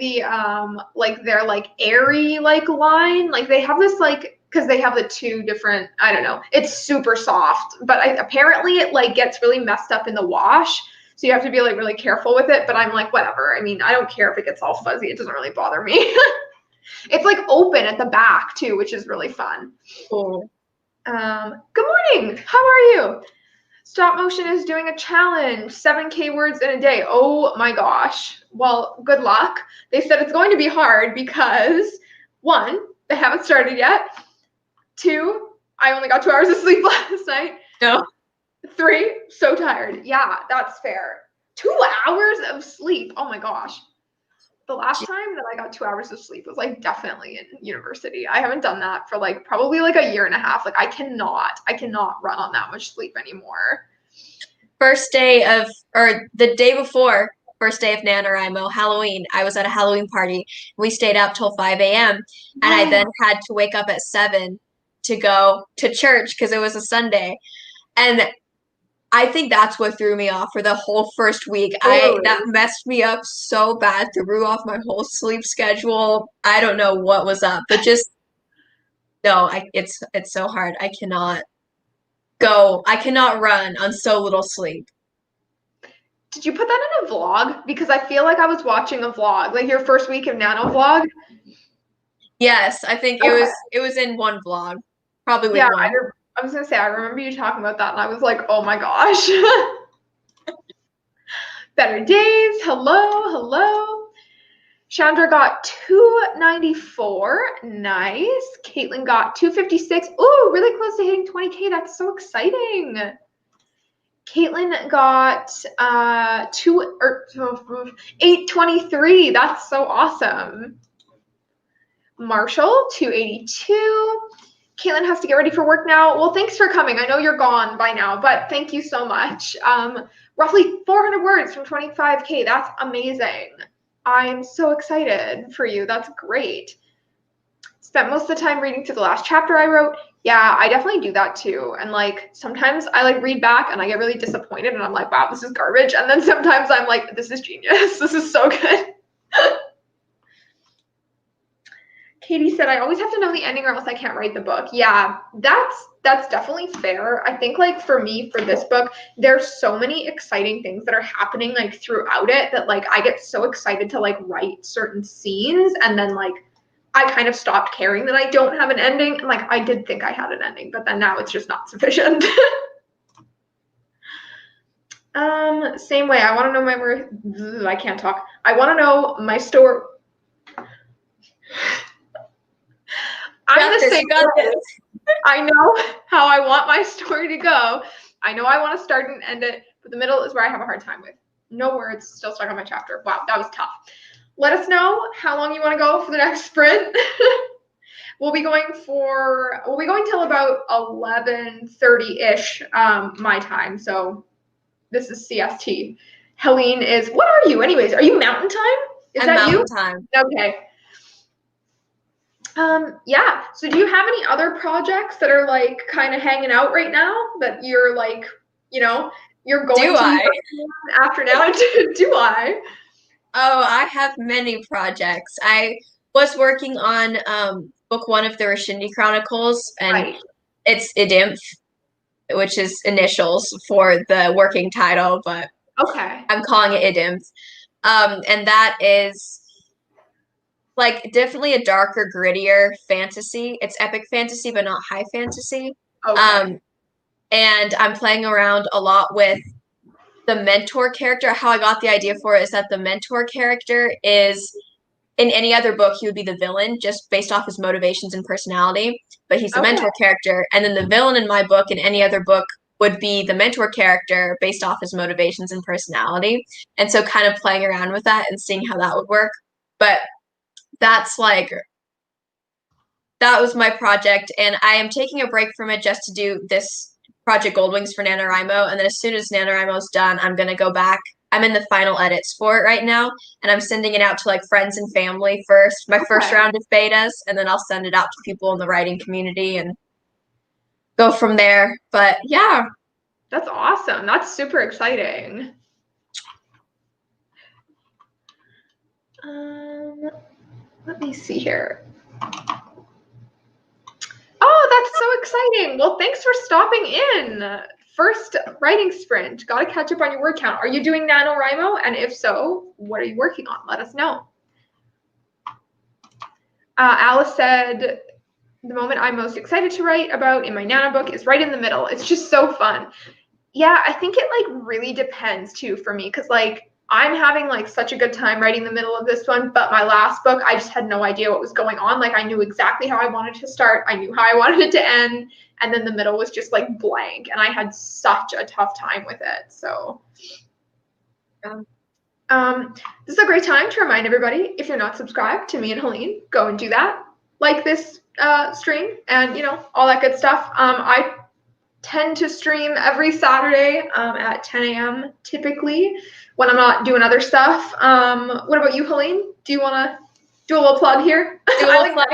their like airy like line. Like they have this like because they have the two different, I don't know. It's super soft, but apparently it like gets really messed up in the wash. So you have to be like really careful with it, but I'm like whatever. I mean, I don't care if it gets all fuzzy. It doesn't really bother me. It's like open at the back too, which is really fun. Cool. Good morning. How are you? Stop Motion is doing a challenge, 7K words in a day. Oh my gosh. Well, good luck. They said it's going to be hard because 1, they haven't started yet. 2, I only got 2 hours of sleep last night. No. 3, so tired. Yeah, that's fair. 2 hours of sleep. Oh my gosh. The last time that I got 2 hours of sleep was like definitely in university. I haven't done that for like probably like a year and a half. Like I cannot run on that much sleep anymore. First day of, or the day before, first day of NaNoWriMo, Halloween, I was at a Halloween party. We stayed up till 5 a.m. And I then had to wake up at 7 to go to church because it was a Sunday. And I think that's what threw me off for the whole first week. That messed me up so bad, threw off my whole sleep schedule. I don't know what was up, but just no, it's so hard. I cannot run on so little sleep. Did you put that in a vlog? Because I feel like I was watching a vlog, like your first week of NaNo vlog. Yes, I think it was in one vlog, probably week one. I was gonna say I remember you talking about that, and I was like, oh my gosh. Better days. Hello. Chandra got 294. Nice. Caitlin got 256. Ooh, really close to hitting 20K. That's so exciting. Caitlin got 823. That's so awesome. Marshall, 282. Caitlin has to get ready for work now. Well, thanks for coming. I know you're gone by now, but thank you so much. Roughly 400 words from 25K. That's amazing. I'm so excited for you. That's great. Spent most of the time reading through the last chapter I wrote. Yeah, I definitely do that too. And like sometimes I like read back and I get really disappointed and I'm like, wow, this is garbage. And then sometimes I'm like, this is genius. This is so good. Katie said, I always have to know the ending or else I can't write the book. Yeah, that's definitely fair. I think like for me, for this book, there's so many exciting things that are happening like throughout it that like I get so excited to like write certain scenes and then like I kind of stopped caring that I don't have an ending. And like I did think I had an ending, but then now it's just not sufficient. Same way. I want to know I can't talk. I want to know my story. I'm the same. I know how I want my story to go. I know I want to start and end it, but the middle is where I have a hard time with. No words, still stuck on my chapter. Wow, that was tough. Let us know how long you want to go for the next sprint. We'll be going till about 11:30-ish my time. So this is CST. Helene is, what are you anyways? Are you mountain time? Is that you? Mountain time. Okay. Yeah. So do you have any other projects that are like kind of hanging out right now that you're like, you're going after now? Do I? Oh, I have many projects. I was working on book 1 of the Rashindi Chronicles, and it's IDIMF, which is initials for the working title, but okay, I'm calling it IDIMF. And that is like definitely a darker, grittier fantasy. It's epic fantasy, but not high fantasy. Okay. And I'm playing around a lot with the mentor character, how I got the idea for it is that the mentor character is, in any other book, he would be the villain just based off his motivations and personality, but he's the Okay. mentor character. And then the villain in my book, in any other book, would be the mentor character based off his motivations and personality. And so kind of playing around with that and seeing how that would work. But that's like, that was my project. And I am taking a break from it just to do this Project Goldwings for NaNoWriMo. And then as soon as NaNoWriMo is done, I'm going to go back. I'm in the final edits for it right now, and I'm sending it out to like friends and family first, my first round of betas, and then I'll send it out to people in the writing community and go from there. But yeah. That's awesome. That's super exciting. Let me see here. Oh, that's so exciting. Well, thanks for stopping in. First writing sprint. Got to catch up on your word count. Are you doing NaNoWriMo? And if so, what are you working on? Let us know. Alice said, the moment I'm most excited to write about in my Nano book is right in the middle. It's just so fun. Yeah, I think it like really depends too for me, because like I'm having like such a good time writing the middle of this one, but my last book, I just had no idea what was going on. Like I knew exactly how I wanted to start. I knew how I wanted it to end. And then the middle was just like blank. And I had such a tough time with it. So this is a great time to remind everybody, if you're not subscribed to me and Helene, go and do that. Like this stream and, you know, all that good stuff. I tend to stream every Saturday at 10 a.m. typically when I'm not doing other stuff. What about you, Helene? Do you want to do a little plug here? Do a little plug.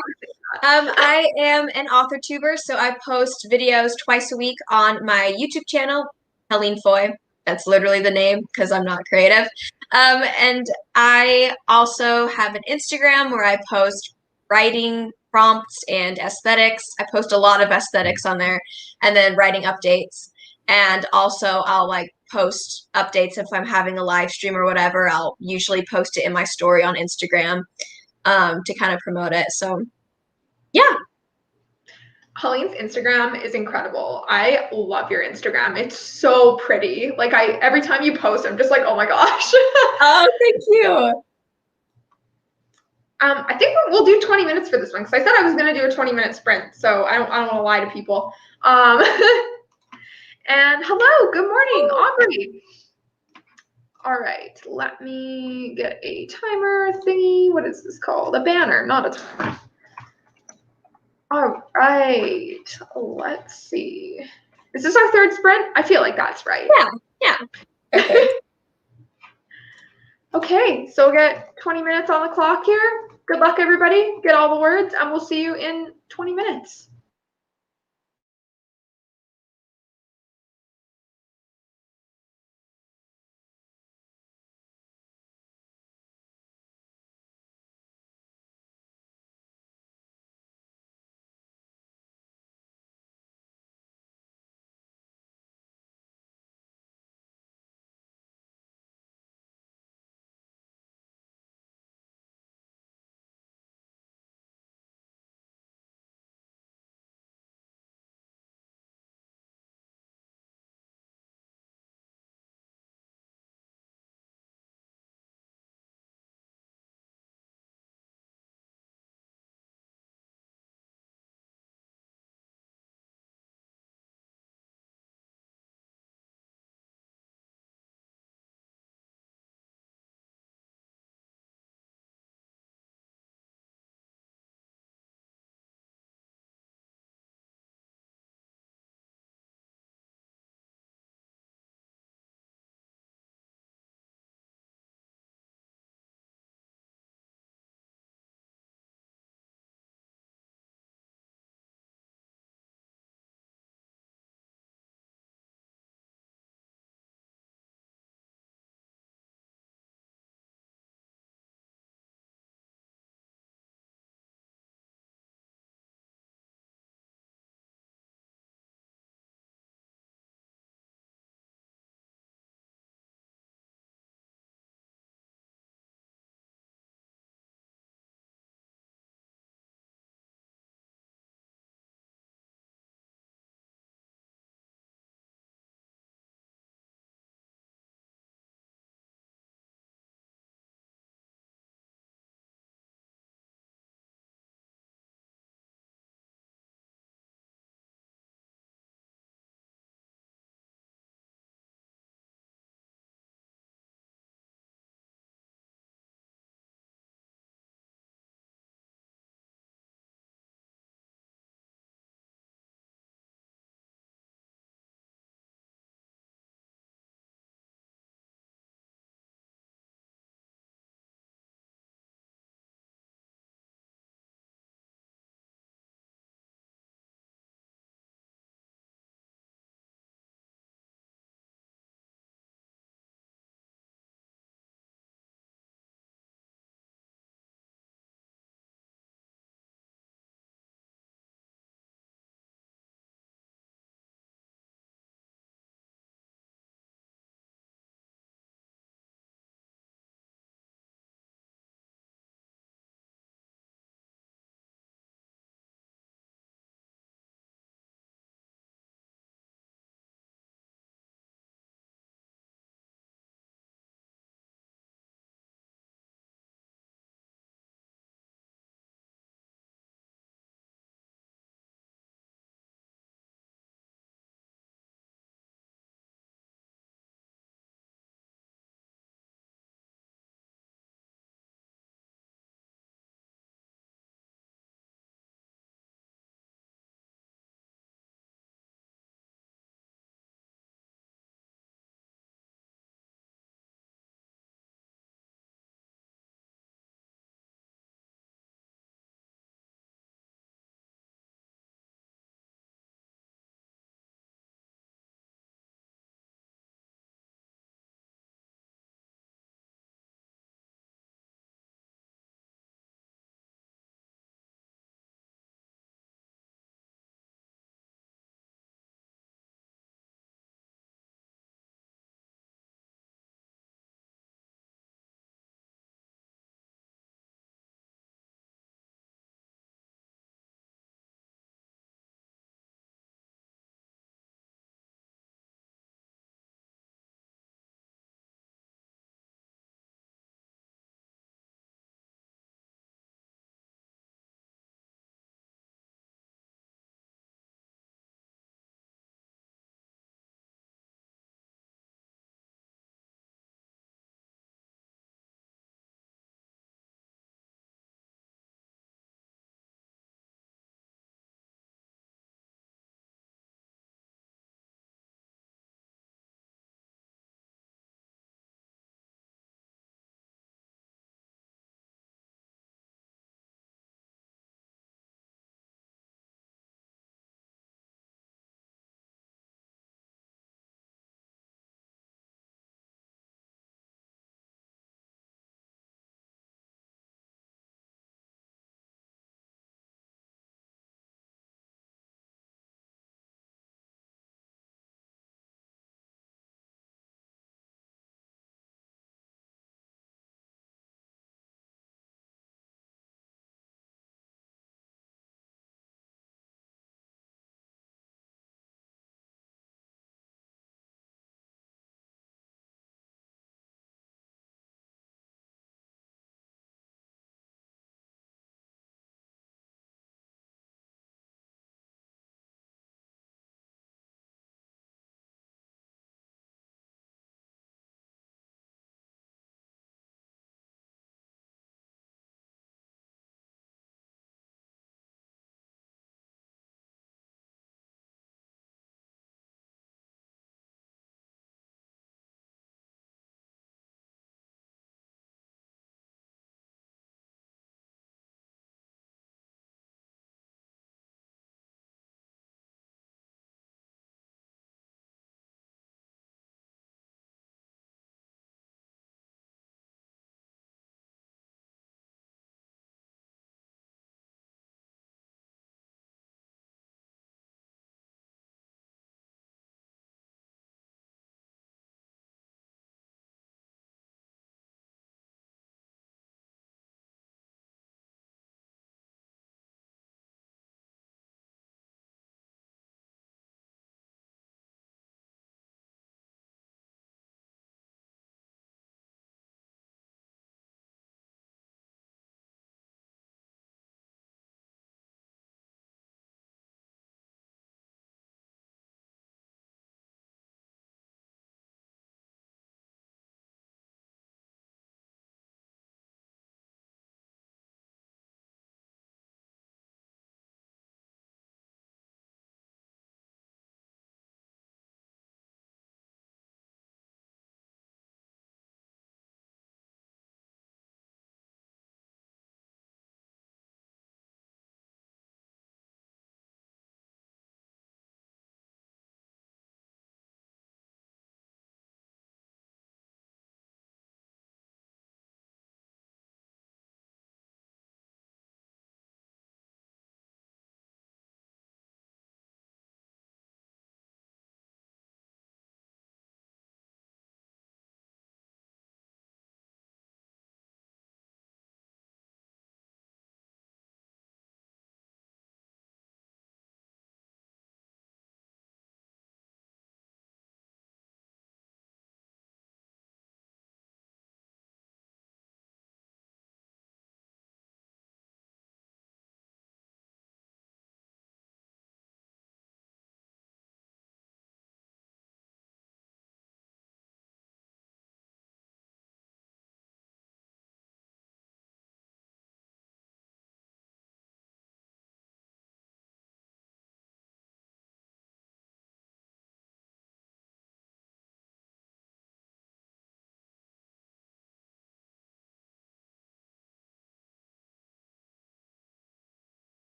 I am an author tuber, so I post videos twice a week on my YouTube channel, Helene Foy. That's literally the name because I'm not creative. And I also have an Instagram where I post writing prompts and aesthetics. I post a lot of aesthetics on there, and then writing updates. And also I'll like post updates if I'm having a live stream or whatever. I'll usually post it in my story on Instagram to kind of promote it. So yeah. Helene's Instagram is incredible. I love your Instagram. It's so pretty. Like every time you post, I'm just like, oh my gosh. Oh, thank you. I think we'll do 20 minutes for this one, because I said I was going to do a 20-minute sprint, so I don't want to lie to people. And hello, good morning, Aubrey. All right, let me get a timer thingy. What is this called? A banner, not a timer. All right, let's see. Is this our third sprint? I feel like that's right. Yeah. Okay. Okay, so we'll get 20 minutes on the clock here. Good luck, everybody. Get all the words, and we'll see you in 20 minutes.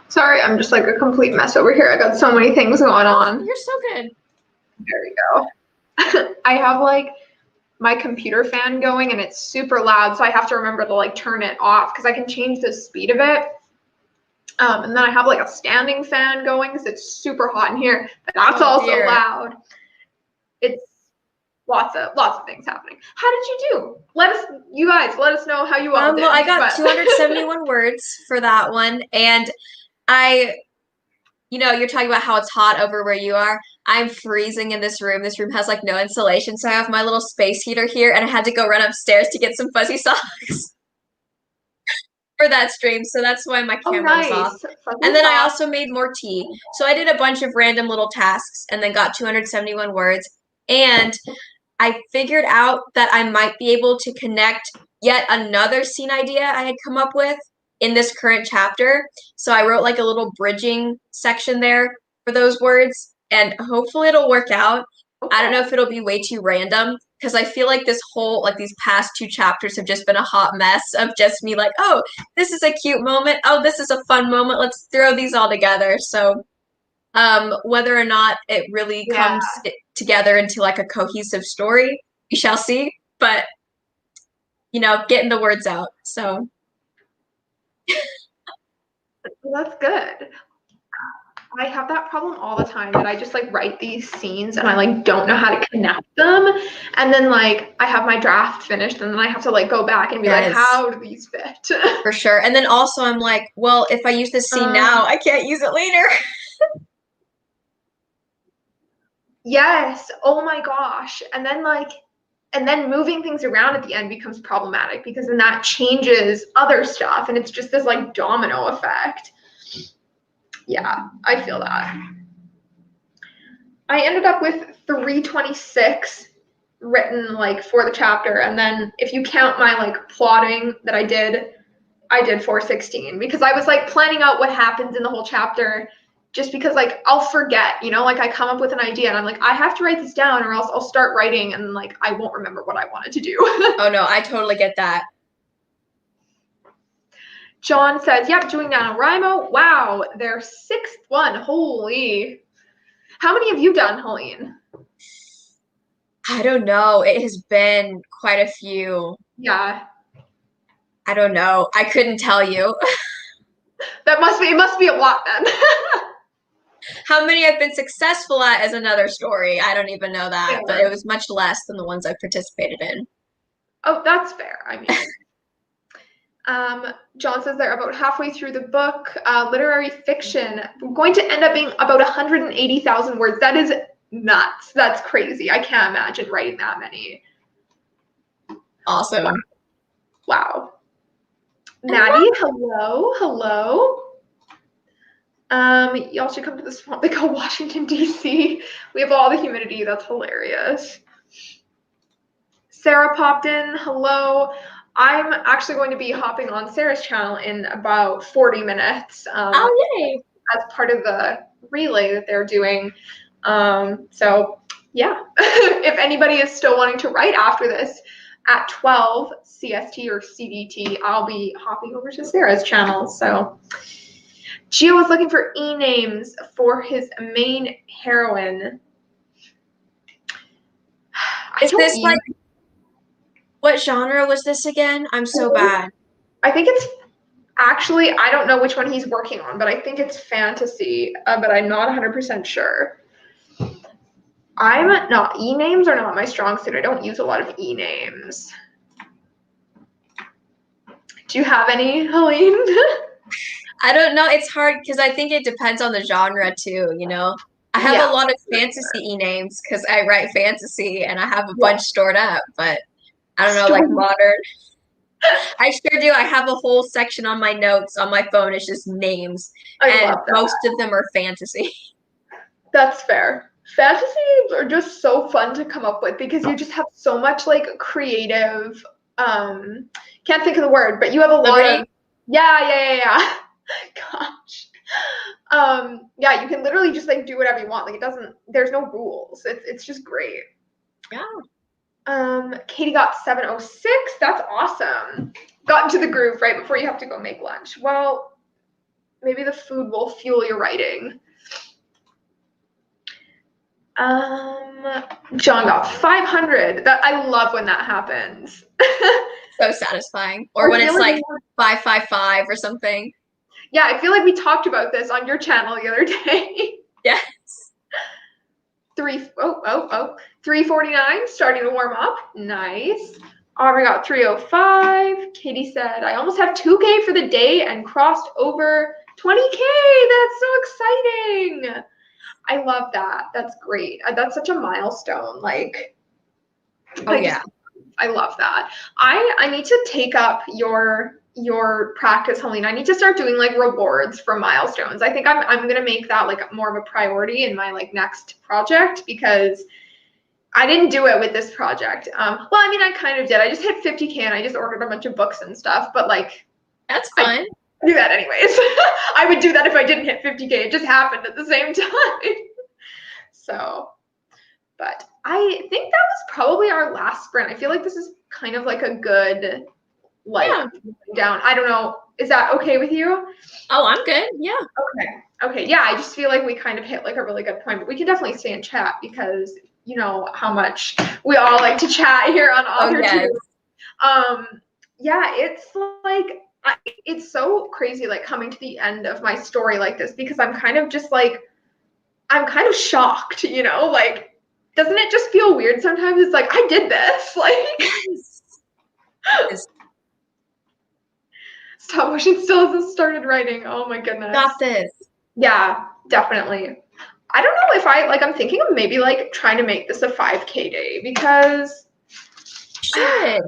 Sorry, I'm just like a complete mess over here. I got so many things going on. You're so good. There we go. I have like my computer fan going and it's super loud, so I have to remember to like turn it off because I can change the speed of it. And then I have like a standing fan going because it's super hot in here, but that's also loud. It's lots of things happening. How did you do? You guys let us know how you all did. Well, I got 271 words for that one, and you're talking about how it's hot over where you are. I'm freezing in this room. This room has like no insulation, so I have my little space heater here, and I had to go run upstairs to get some fuzzy socks for that stream. So that's why my camera was off. And then I also made more tea. So I did a bunch of random little tasks and then got 271 words. And I figured out that I might be able to connect yet another scene idea I had come up with in this current chapter. So I wrote like a little bridging section there for those words, and hopefully it'll work out. I don't know if it'll be way too random because I feel like these past 2 chapters have just been a hot mess of just me like, oh, this is a cute moment. Oh, this is a fun moment. Let's throw these all together. So whether or not it really comes together into like a cohesive story, we shall see. But getting the words out. So that's good. I have that problem all the time that I just like write these scenes and I like don't know how to connect them, and then like I have my draft finished and then I have to like go back and be like, how do these fit? For sure. And then also I'm like, well, if I use this scene now, I can't use it later. Yes. Oh my gosh. And then moving things around at the end becomes problematic because then that changes other stuff and it's just this like domino effect. Yeah, I feel that. I ended up with 326 written like for the chapter, and then if you count my like plotting that I did 416 because I was like planning out what happens in the whole chapter, just because like I'll forget, like I come up with an idea and I'm like, I have to write this down or else I'll start writing and like I won't remember what I wanted to do. Oh no, I totally get that. John says, yep, doing NaNoWriMo. Wow, their 6th one. Holy. How many have you done, Helene? I don't know. It has been quite a few. Yeah. I don't know. I couldn't tell you. It must be a lot then. How many I've been successful at is another story. I don't even know that, but it was much less than the ones I've participated in. Oh, that's fair. I mean, John says they're about halfway through the book. Literary fiction. We're going to end up being about 180,000 words. That is nuts. That's crazy. I can't imagine writing that many. Awesome. Wow. Maddie, hello. Y'all should come to the swamp. They call Washington, D.C. We have all the humidity. That's hilarious. Sarah popped in. Hello. I'm actually going to be hopping on Sarah's channel in about 40 minutes. Yay! As part of the relay that they're doing. So, yeah. If anybody is still wanting to write after this, at 12 CST or CDT, I'll be hopping over to Sarah's channel. So, Gio was looking for e-names for his main heroine. Is this like, what genre was this again? I'm so bad. I think it's actually, I don't know which one he's working on, but I think it's fantasy, but I'm not 100% sure. E-names are not my strong suit. I don't use a lot of e-names. Do you have any, Helene? I don't know. It's hard because I think it depends on the genre too, I have a lot of fantasy e-names because I write fantasy and I have a bunch stored up, but I don't know, like modern. I sure do. I have a whole section on my notes on my phone. It's just names. And most of them are fantasy. That's fair. Fantasies are just so fun to come up with because you just have so much like creative, can't think of the word, but you have a lot of, yeah. Gosh. Yeah, you can literally just like do whatever you want. Like there's no rules. It's just great. Yeah. Katie got 7:06. That's awesome. Got into the groove right before you have to go make lunch. Well, maybe the food will fuel your writing. John got 500. That I love when that happens. So satisfying. Or when it's like 555 or something. Yeah, I feel like we talked about this on your channel the other day. Yes. 349, starting to warm up. Nice. Aubrey got 305. Katie said, I almost have 2K for the day and crossed over 20K. That's so exciting. I love that. That's great. That's such a milestone. Like, yeah. I love that. I need to take up your practice, Helene. I need to start doing like rewards for milestones. I think I'm gonna make that like more of a priority in my like next project, because I didn't do it with this project. Well, I mean, I kind of did. I just hit 50K and I just ordered a bunch of books and stuff, but like, that's fun. I do that anyways. I would do that if I didn't hit 50K. It just happened at the same time. So, but I think that was probably our last sprint. I feel like this is kind of like a good, like, down. I don't know. Is that okay with you? Oh, I'm good. Yeah. Okay. Yeah, I just feel like we kind of hit like a really good point, but we can definitely stay in chat because you know how much we all like to chat here on Author Tube. Yeah, it's like, it's so crazy like coming to the end of my story like this, because I'm kind of just like, I'm kind of shocked, you know, like, doesn't it just feel weird sometimes? It's like, I did this, like. Stop motion still hasn't started writing. Oh my goodness. Got this. Yeah, definitely. I don't know if I'm thinking of maybe like trying to make this a 5K day, because should.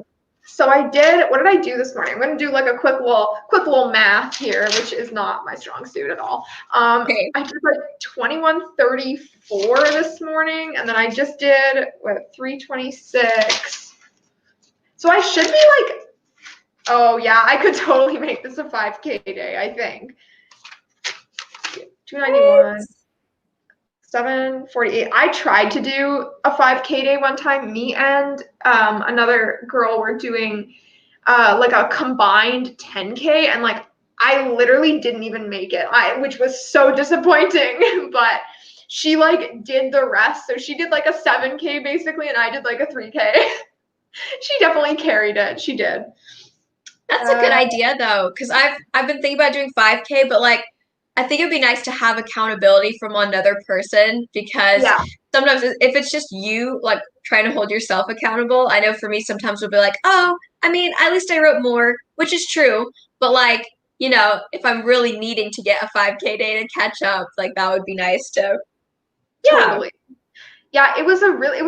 So what did I do this morning? I'm gonna do like a quick little math here, which is not my strong suit at all. Okay. I did like 2134 this morning, and then I just did 326. So I should be like, oh yeah, I could totally make this a 5K day, I think. 291. 7:48. I tried to do a 5K day one time. Me and another girl were doing like a combined 10K, and like I literally didn't even make it, which was so disappointing. But she like did the rest, so she did like a 7K basically, and I did like a 3K. She definitely carried it. She did. That's a good idea though, because I've been thinking about doing 5K, but like, I think it'd be nice to have accountability from another person, because sometimes if it's just you like trying to hold yourself accountable, I know for me sometimes we'll be like, oh, I mean, at least I wrote more, which is true. But like, you know, if I'm really needing to get a 5K day to catch up, like that would be nice to. Totally. Yeah, it was really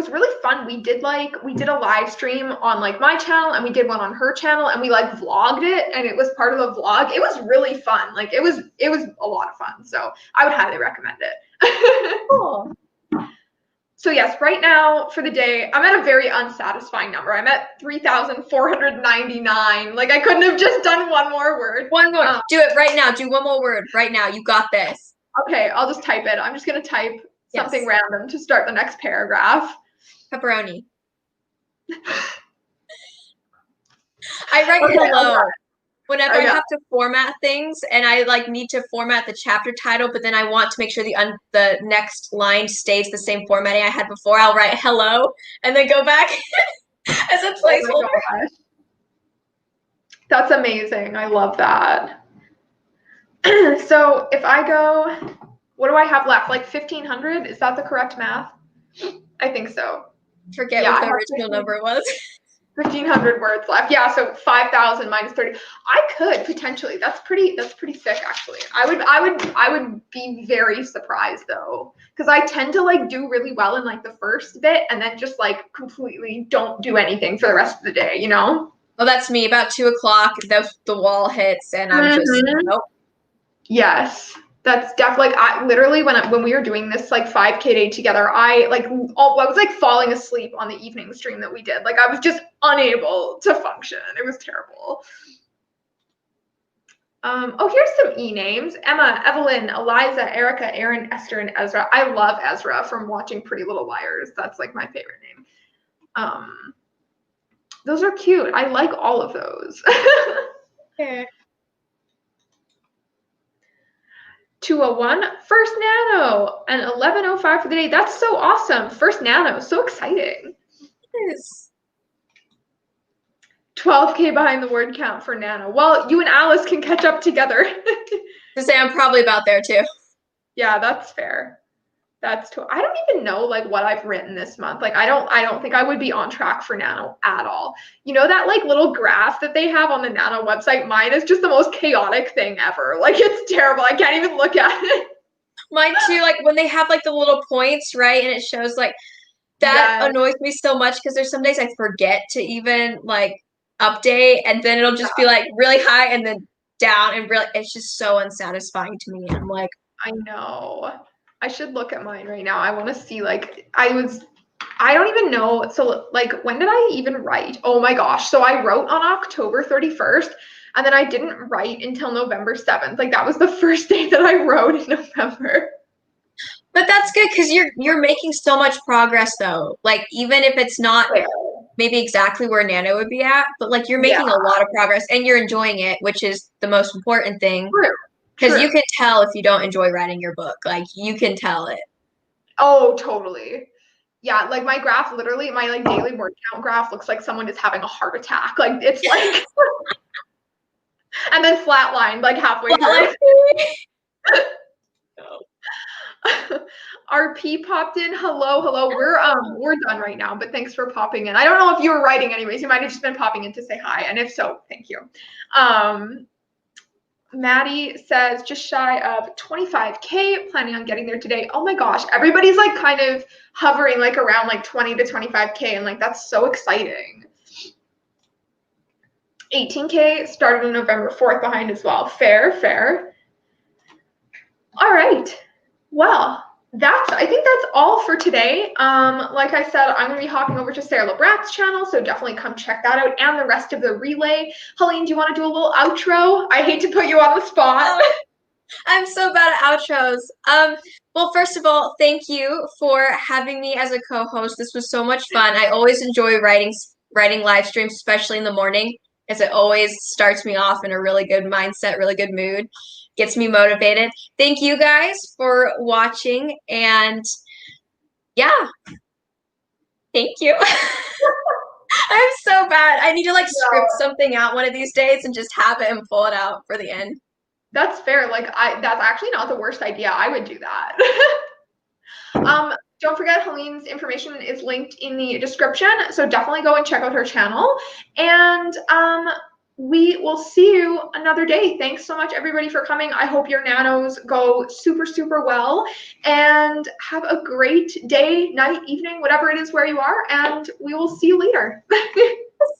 fun. We did a live stream on like my channel, and we did one on her channel, and we like vlogged it, and it was part of the vlog. It was really fun. Like it was a lot of fun. So I would highly recommend it. Cool. So yes, right now for the day, I'm at a very unsatisfying number. I'm at 3,499. Like I couldn't have just done one more word. One more. Do it right now. Do one more word right now. You got this. Okay, I'll just type it. I'm just gonna type something random to start the next paragraph. Pepperoni. I write hello whenever I have to format things, and I like need to format the chapter title, but then I want to make sure the next line stays the same formatting I had before. I'll write hello and then go back as a placeholder. Oh, that's amazing. I love that. So if I go, what do I have left? Like 1,500? Is that the correct math? I think so. Forget what the original number was. 1,500 words left. Yeah, so 5,000 minus 30. I could potentially. That's pretty thick actually. I would be very surprised though, because I tend to like do really well in like the first bit, and then just like completely don't do anything for the rest of the day, you know? Well, that's me. About 2 o'clock, the wall hits, and I'm just nope. Yes, that's definitely like I literally when we were doing this like 5K day together, I was like falling asleep on the evening stream that we did. Like I was just unable to function. It was terrible. Oh, here's some e-names: Emma, Evelyn, Eliza, Erica, Erin, Esther, and Ezra. I love Ezra from watching Pretty Little Liars. That's like my favorite name. Those are cute. I like all of those. Yeah. 201, first nano, and 11:05 for the day. That's so awesome. First nano, so exciting. Yes. 12K behind the word count for nano. Well, you and Alice can catch up together. To say I'm probably about there too. Yeah, that's fair. I don't even know like what I've written this month. Like I don't think I would be on track for nano at all. You know that like little graph that they have on the nano website? Mine is just the most chaotic thing ever. Like it's terrible. I can't even look at it. Mine too, like when they have like the little points, right? And it shows like that Yes. annoys me so much because there's some days I forget to even like update and then it'll just be like really high and then down and really it's just so unsatisfying to me. I'm like, I know. I should look at mine right now. I want to see like I don't even know. So like when did I even write? Oh my gosh. So I wrote on October 31st and then I didn't write until November 7th. Like that was the first day that I wrote in November. but that's good because you're making so much progress though. Like even if it's not maybe exactly where Nano would be at, but like you're Yeah. making a lot of progress and you're enjoying it, which is the most important thing. True. Because you can tell if you don't enjoy writing your book. Like you can tell it. Oh, totally. Yeah, like my graph literally, my like daily word count graph looks like someone is having a heart attack. Like it's like and then flatlined like halfway through. RP popped in. Hello, hello. We're done right now, but thanks for popping in. I don't know if you were writing anyways. You might have just been popping in to say hi, and if so, thank you. Maddie says just shy of 25K, planning on getting there today. Oh my gosh, everybody's like kind of hovering like around like 20 to 25K, and like that's so exciting. 18K started on November 4th behind as well. Fair, fair. All right. Well, I think that's all for today. Like I said, I'm gonna be hopping over to Sarah LeBrat's channel, so definitely come check that out and the rest of the relay. Helene, do you want to do a little outro? I hate to put you on the spot. I'm so bad at outros. Well, first of all, thank you for having me as a co-host. This was so much fun. I always enjoy writing live streams, especially in the morning, as it always starts me off in a really good mindset, really good mood, gets me motivated. Thank you guys for watching, and yeah, thank you. I'm so bad. I need to like script something out one of these days and just have it and pull it out for the end. That's fair. Like that's actually not the worst idea. I would do that. Don't forget Helene's information is linked in the description, so definitely go and check out her channel. And we will see you another day. Thanks so much, everybody, for coming. I hope your nanos go super, super well. And have a great day, night, evening, whatever it is where you are. And we will see you later.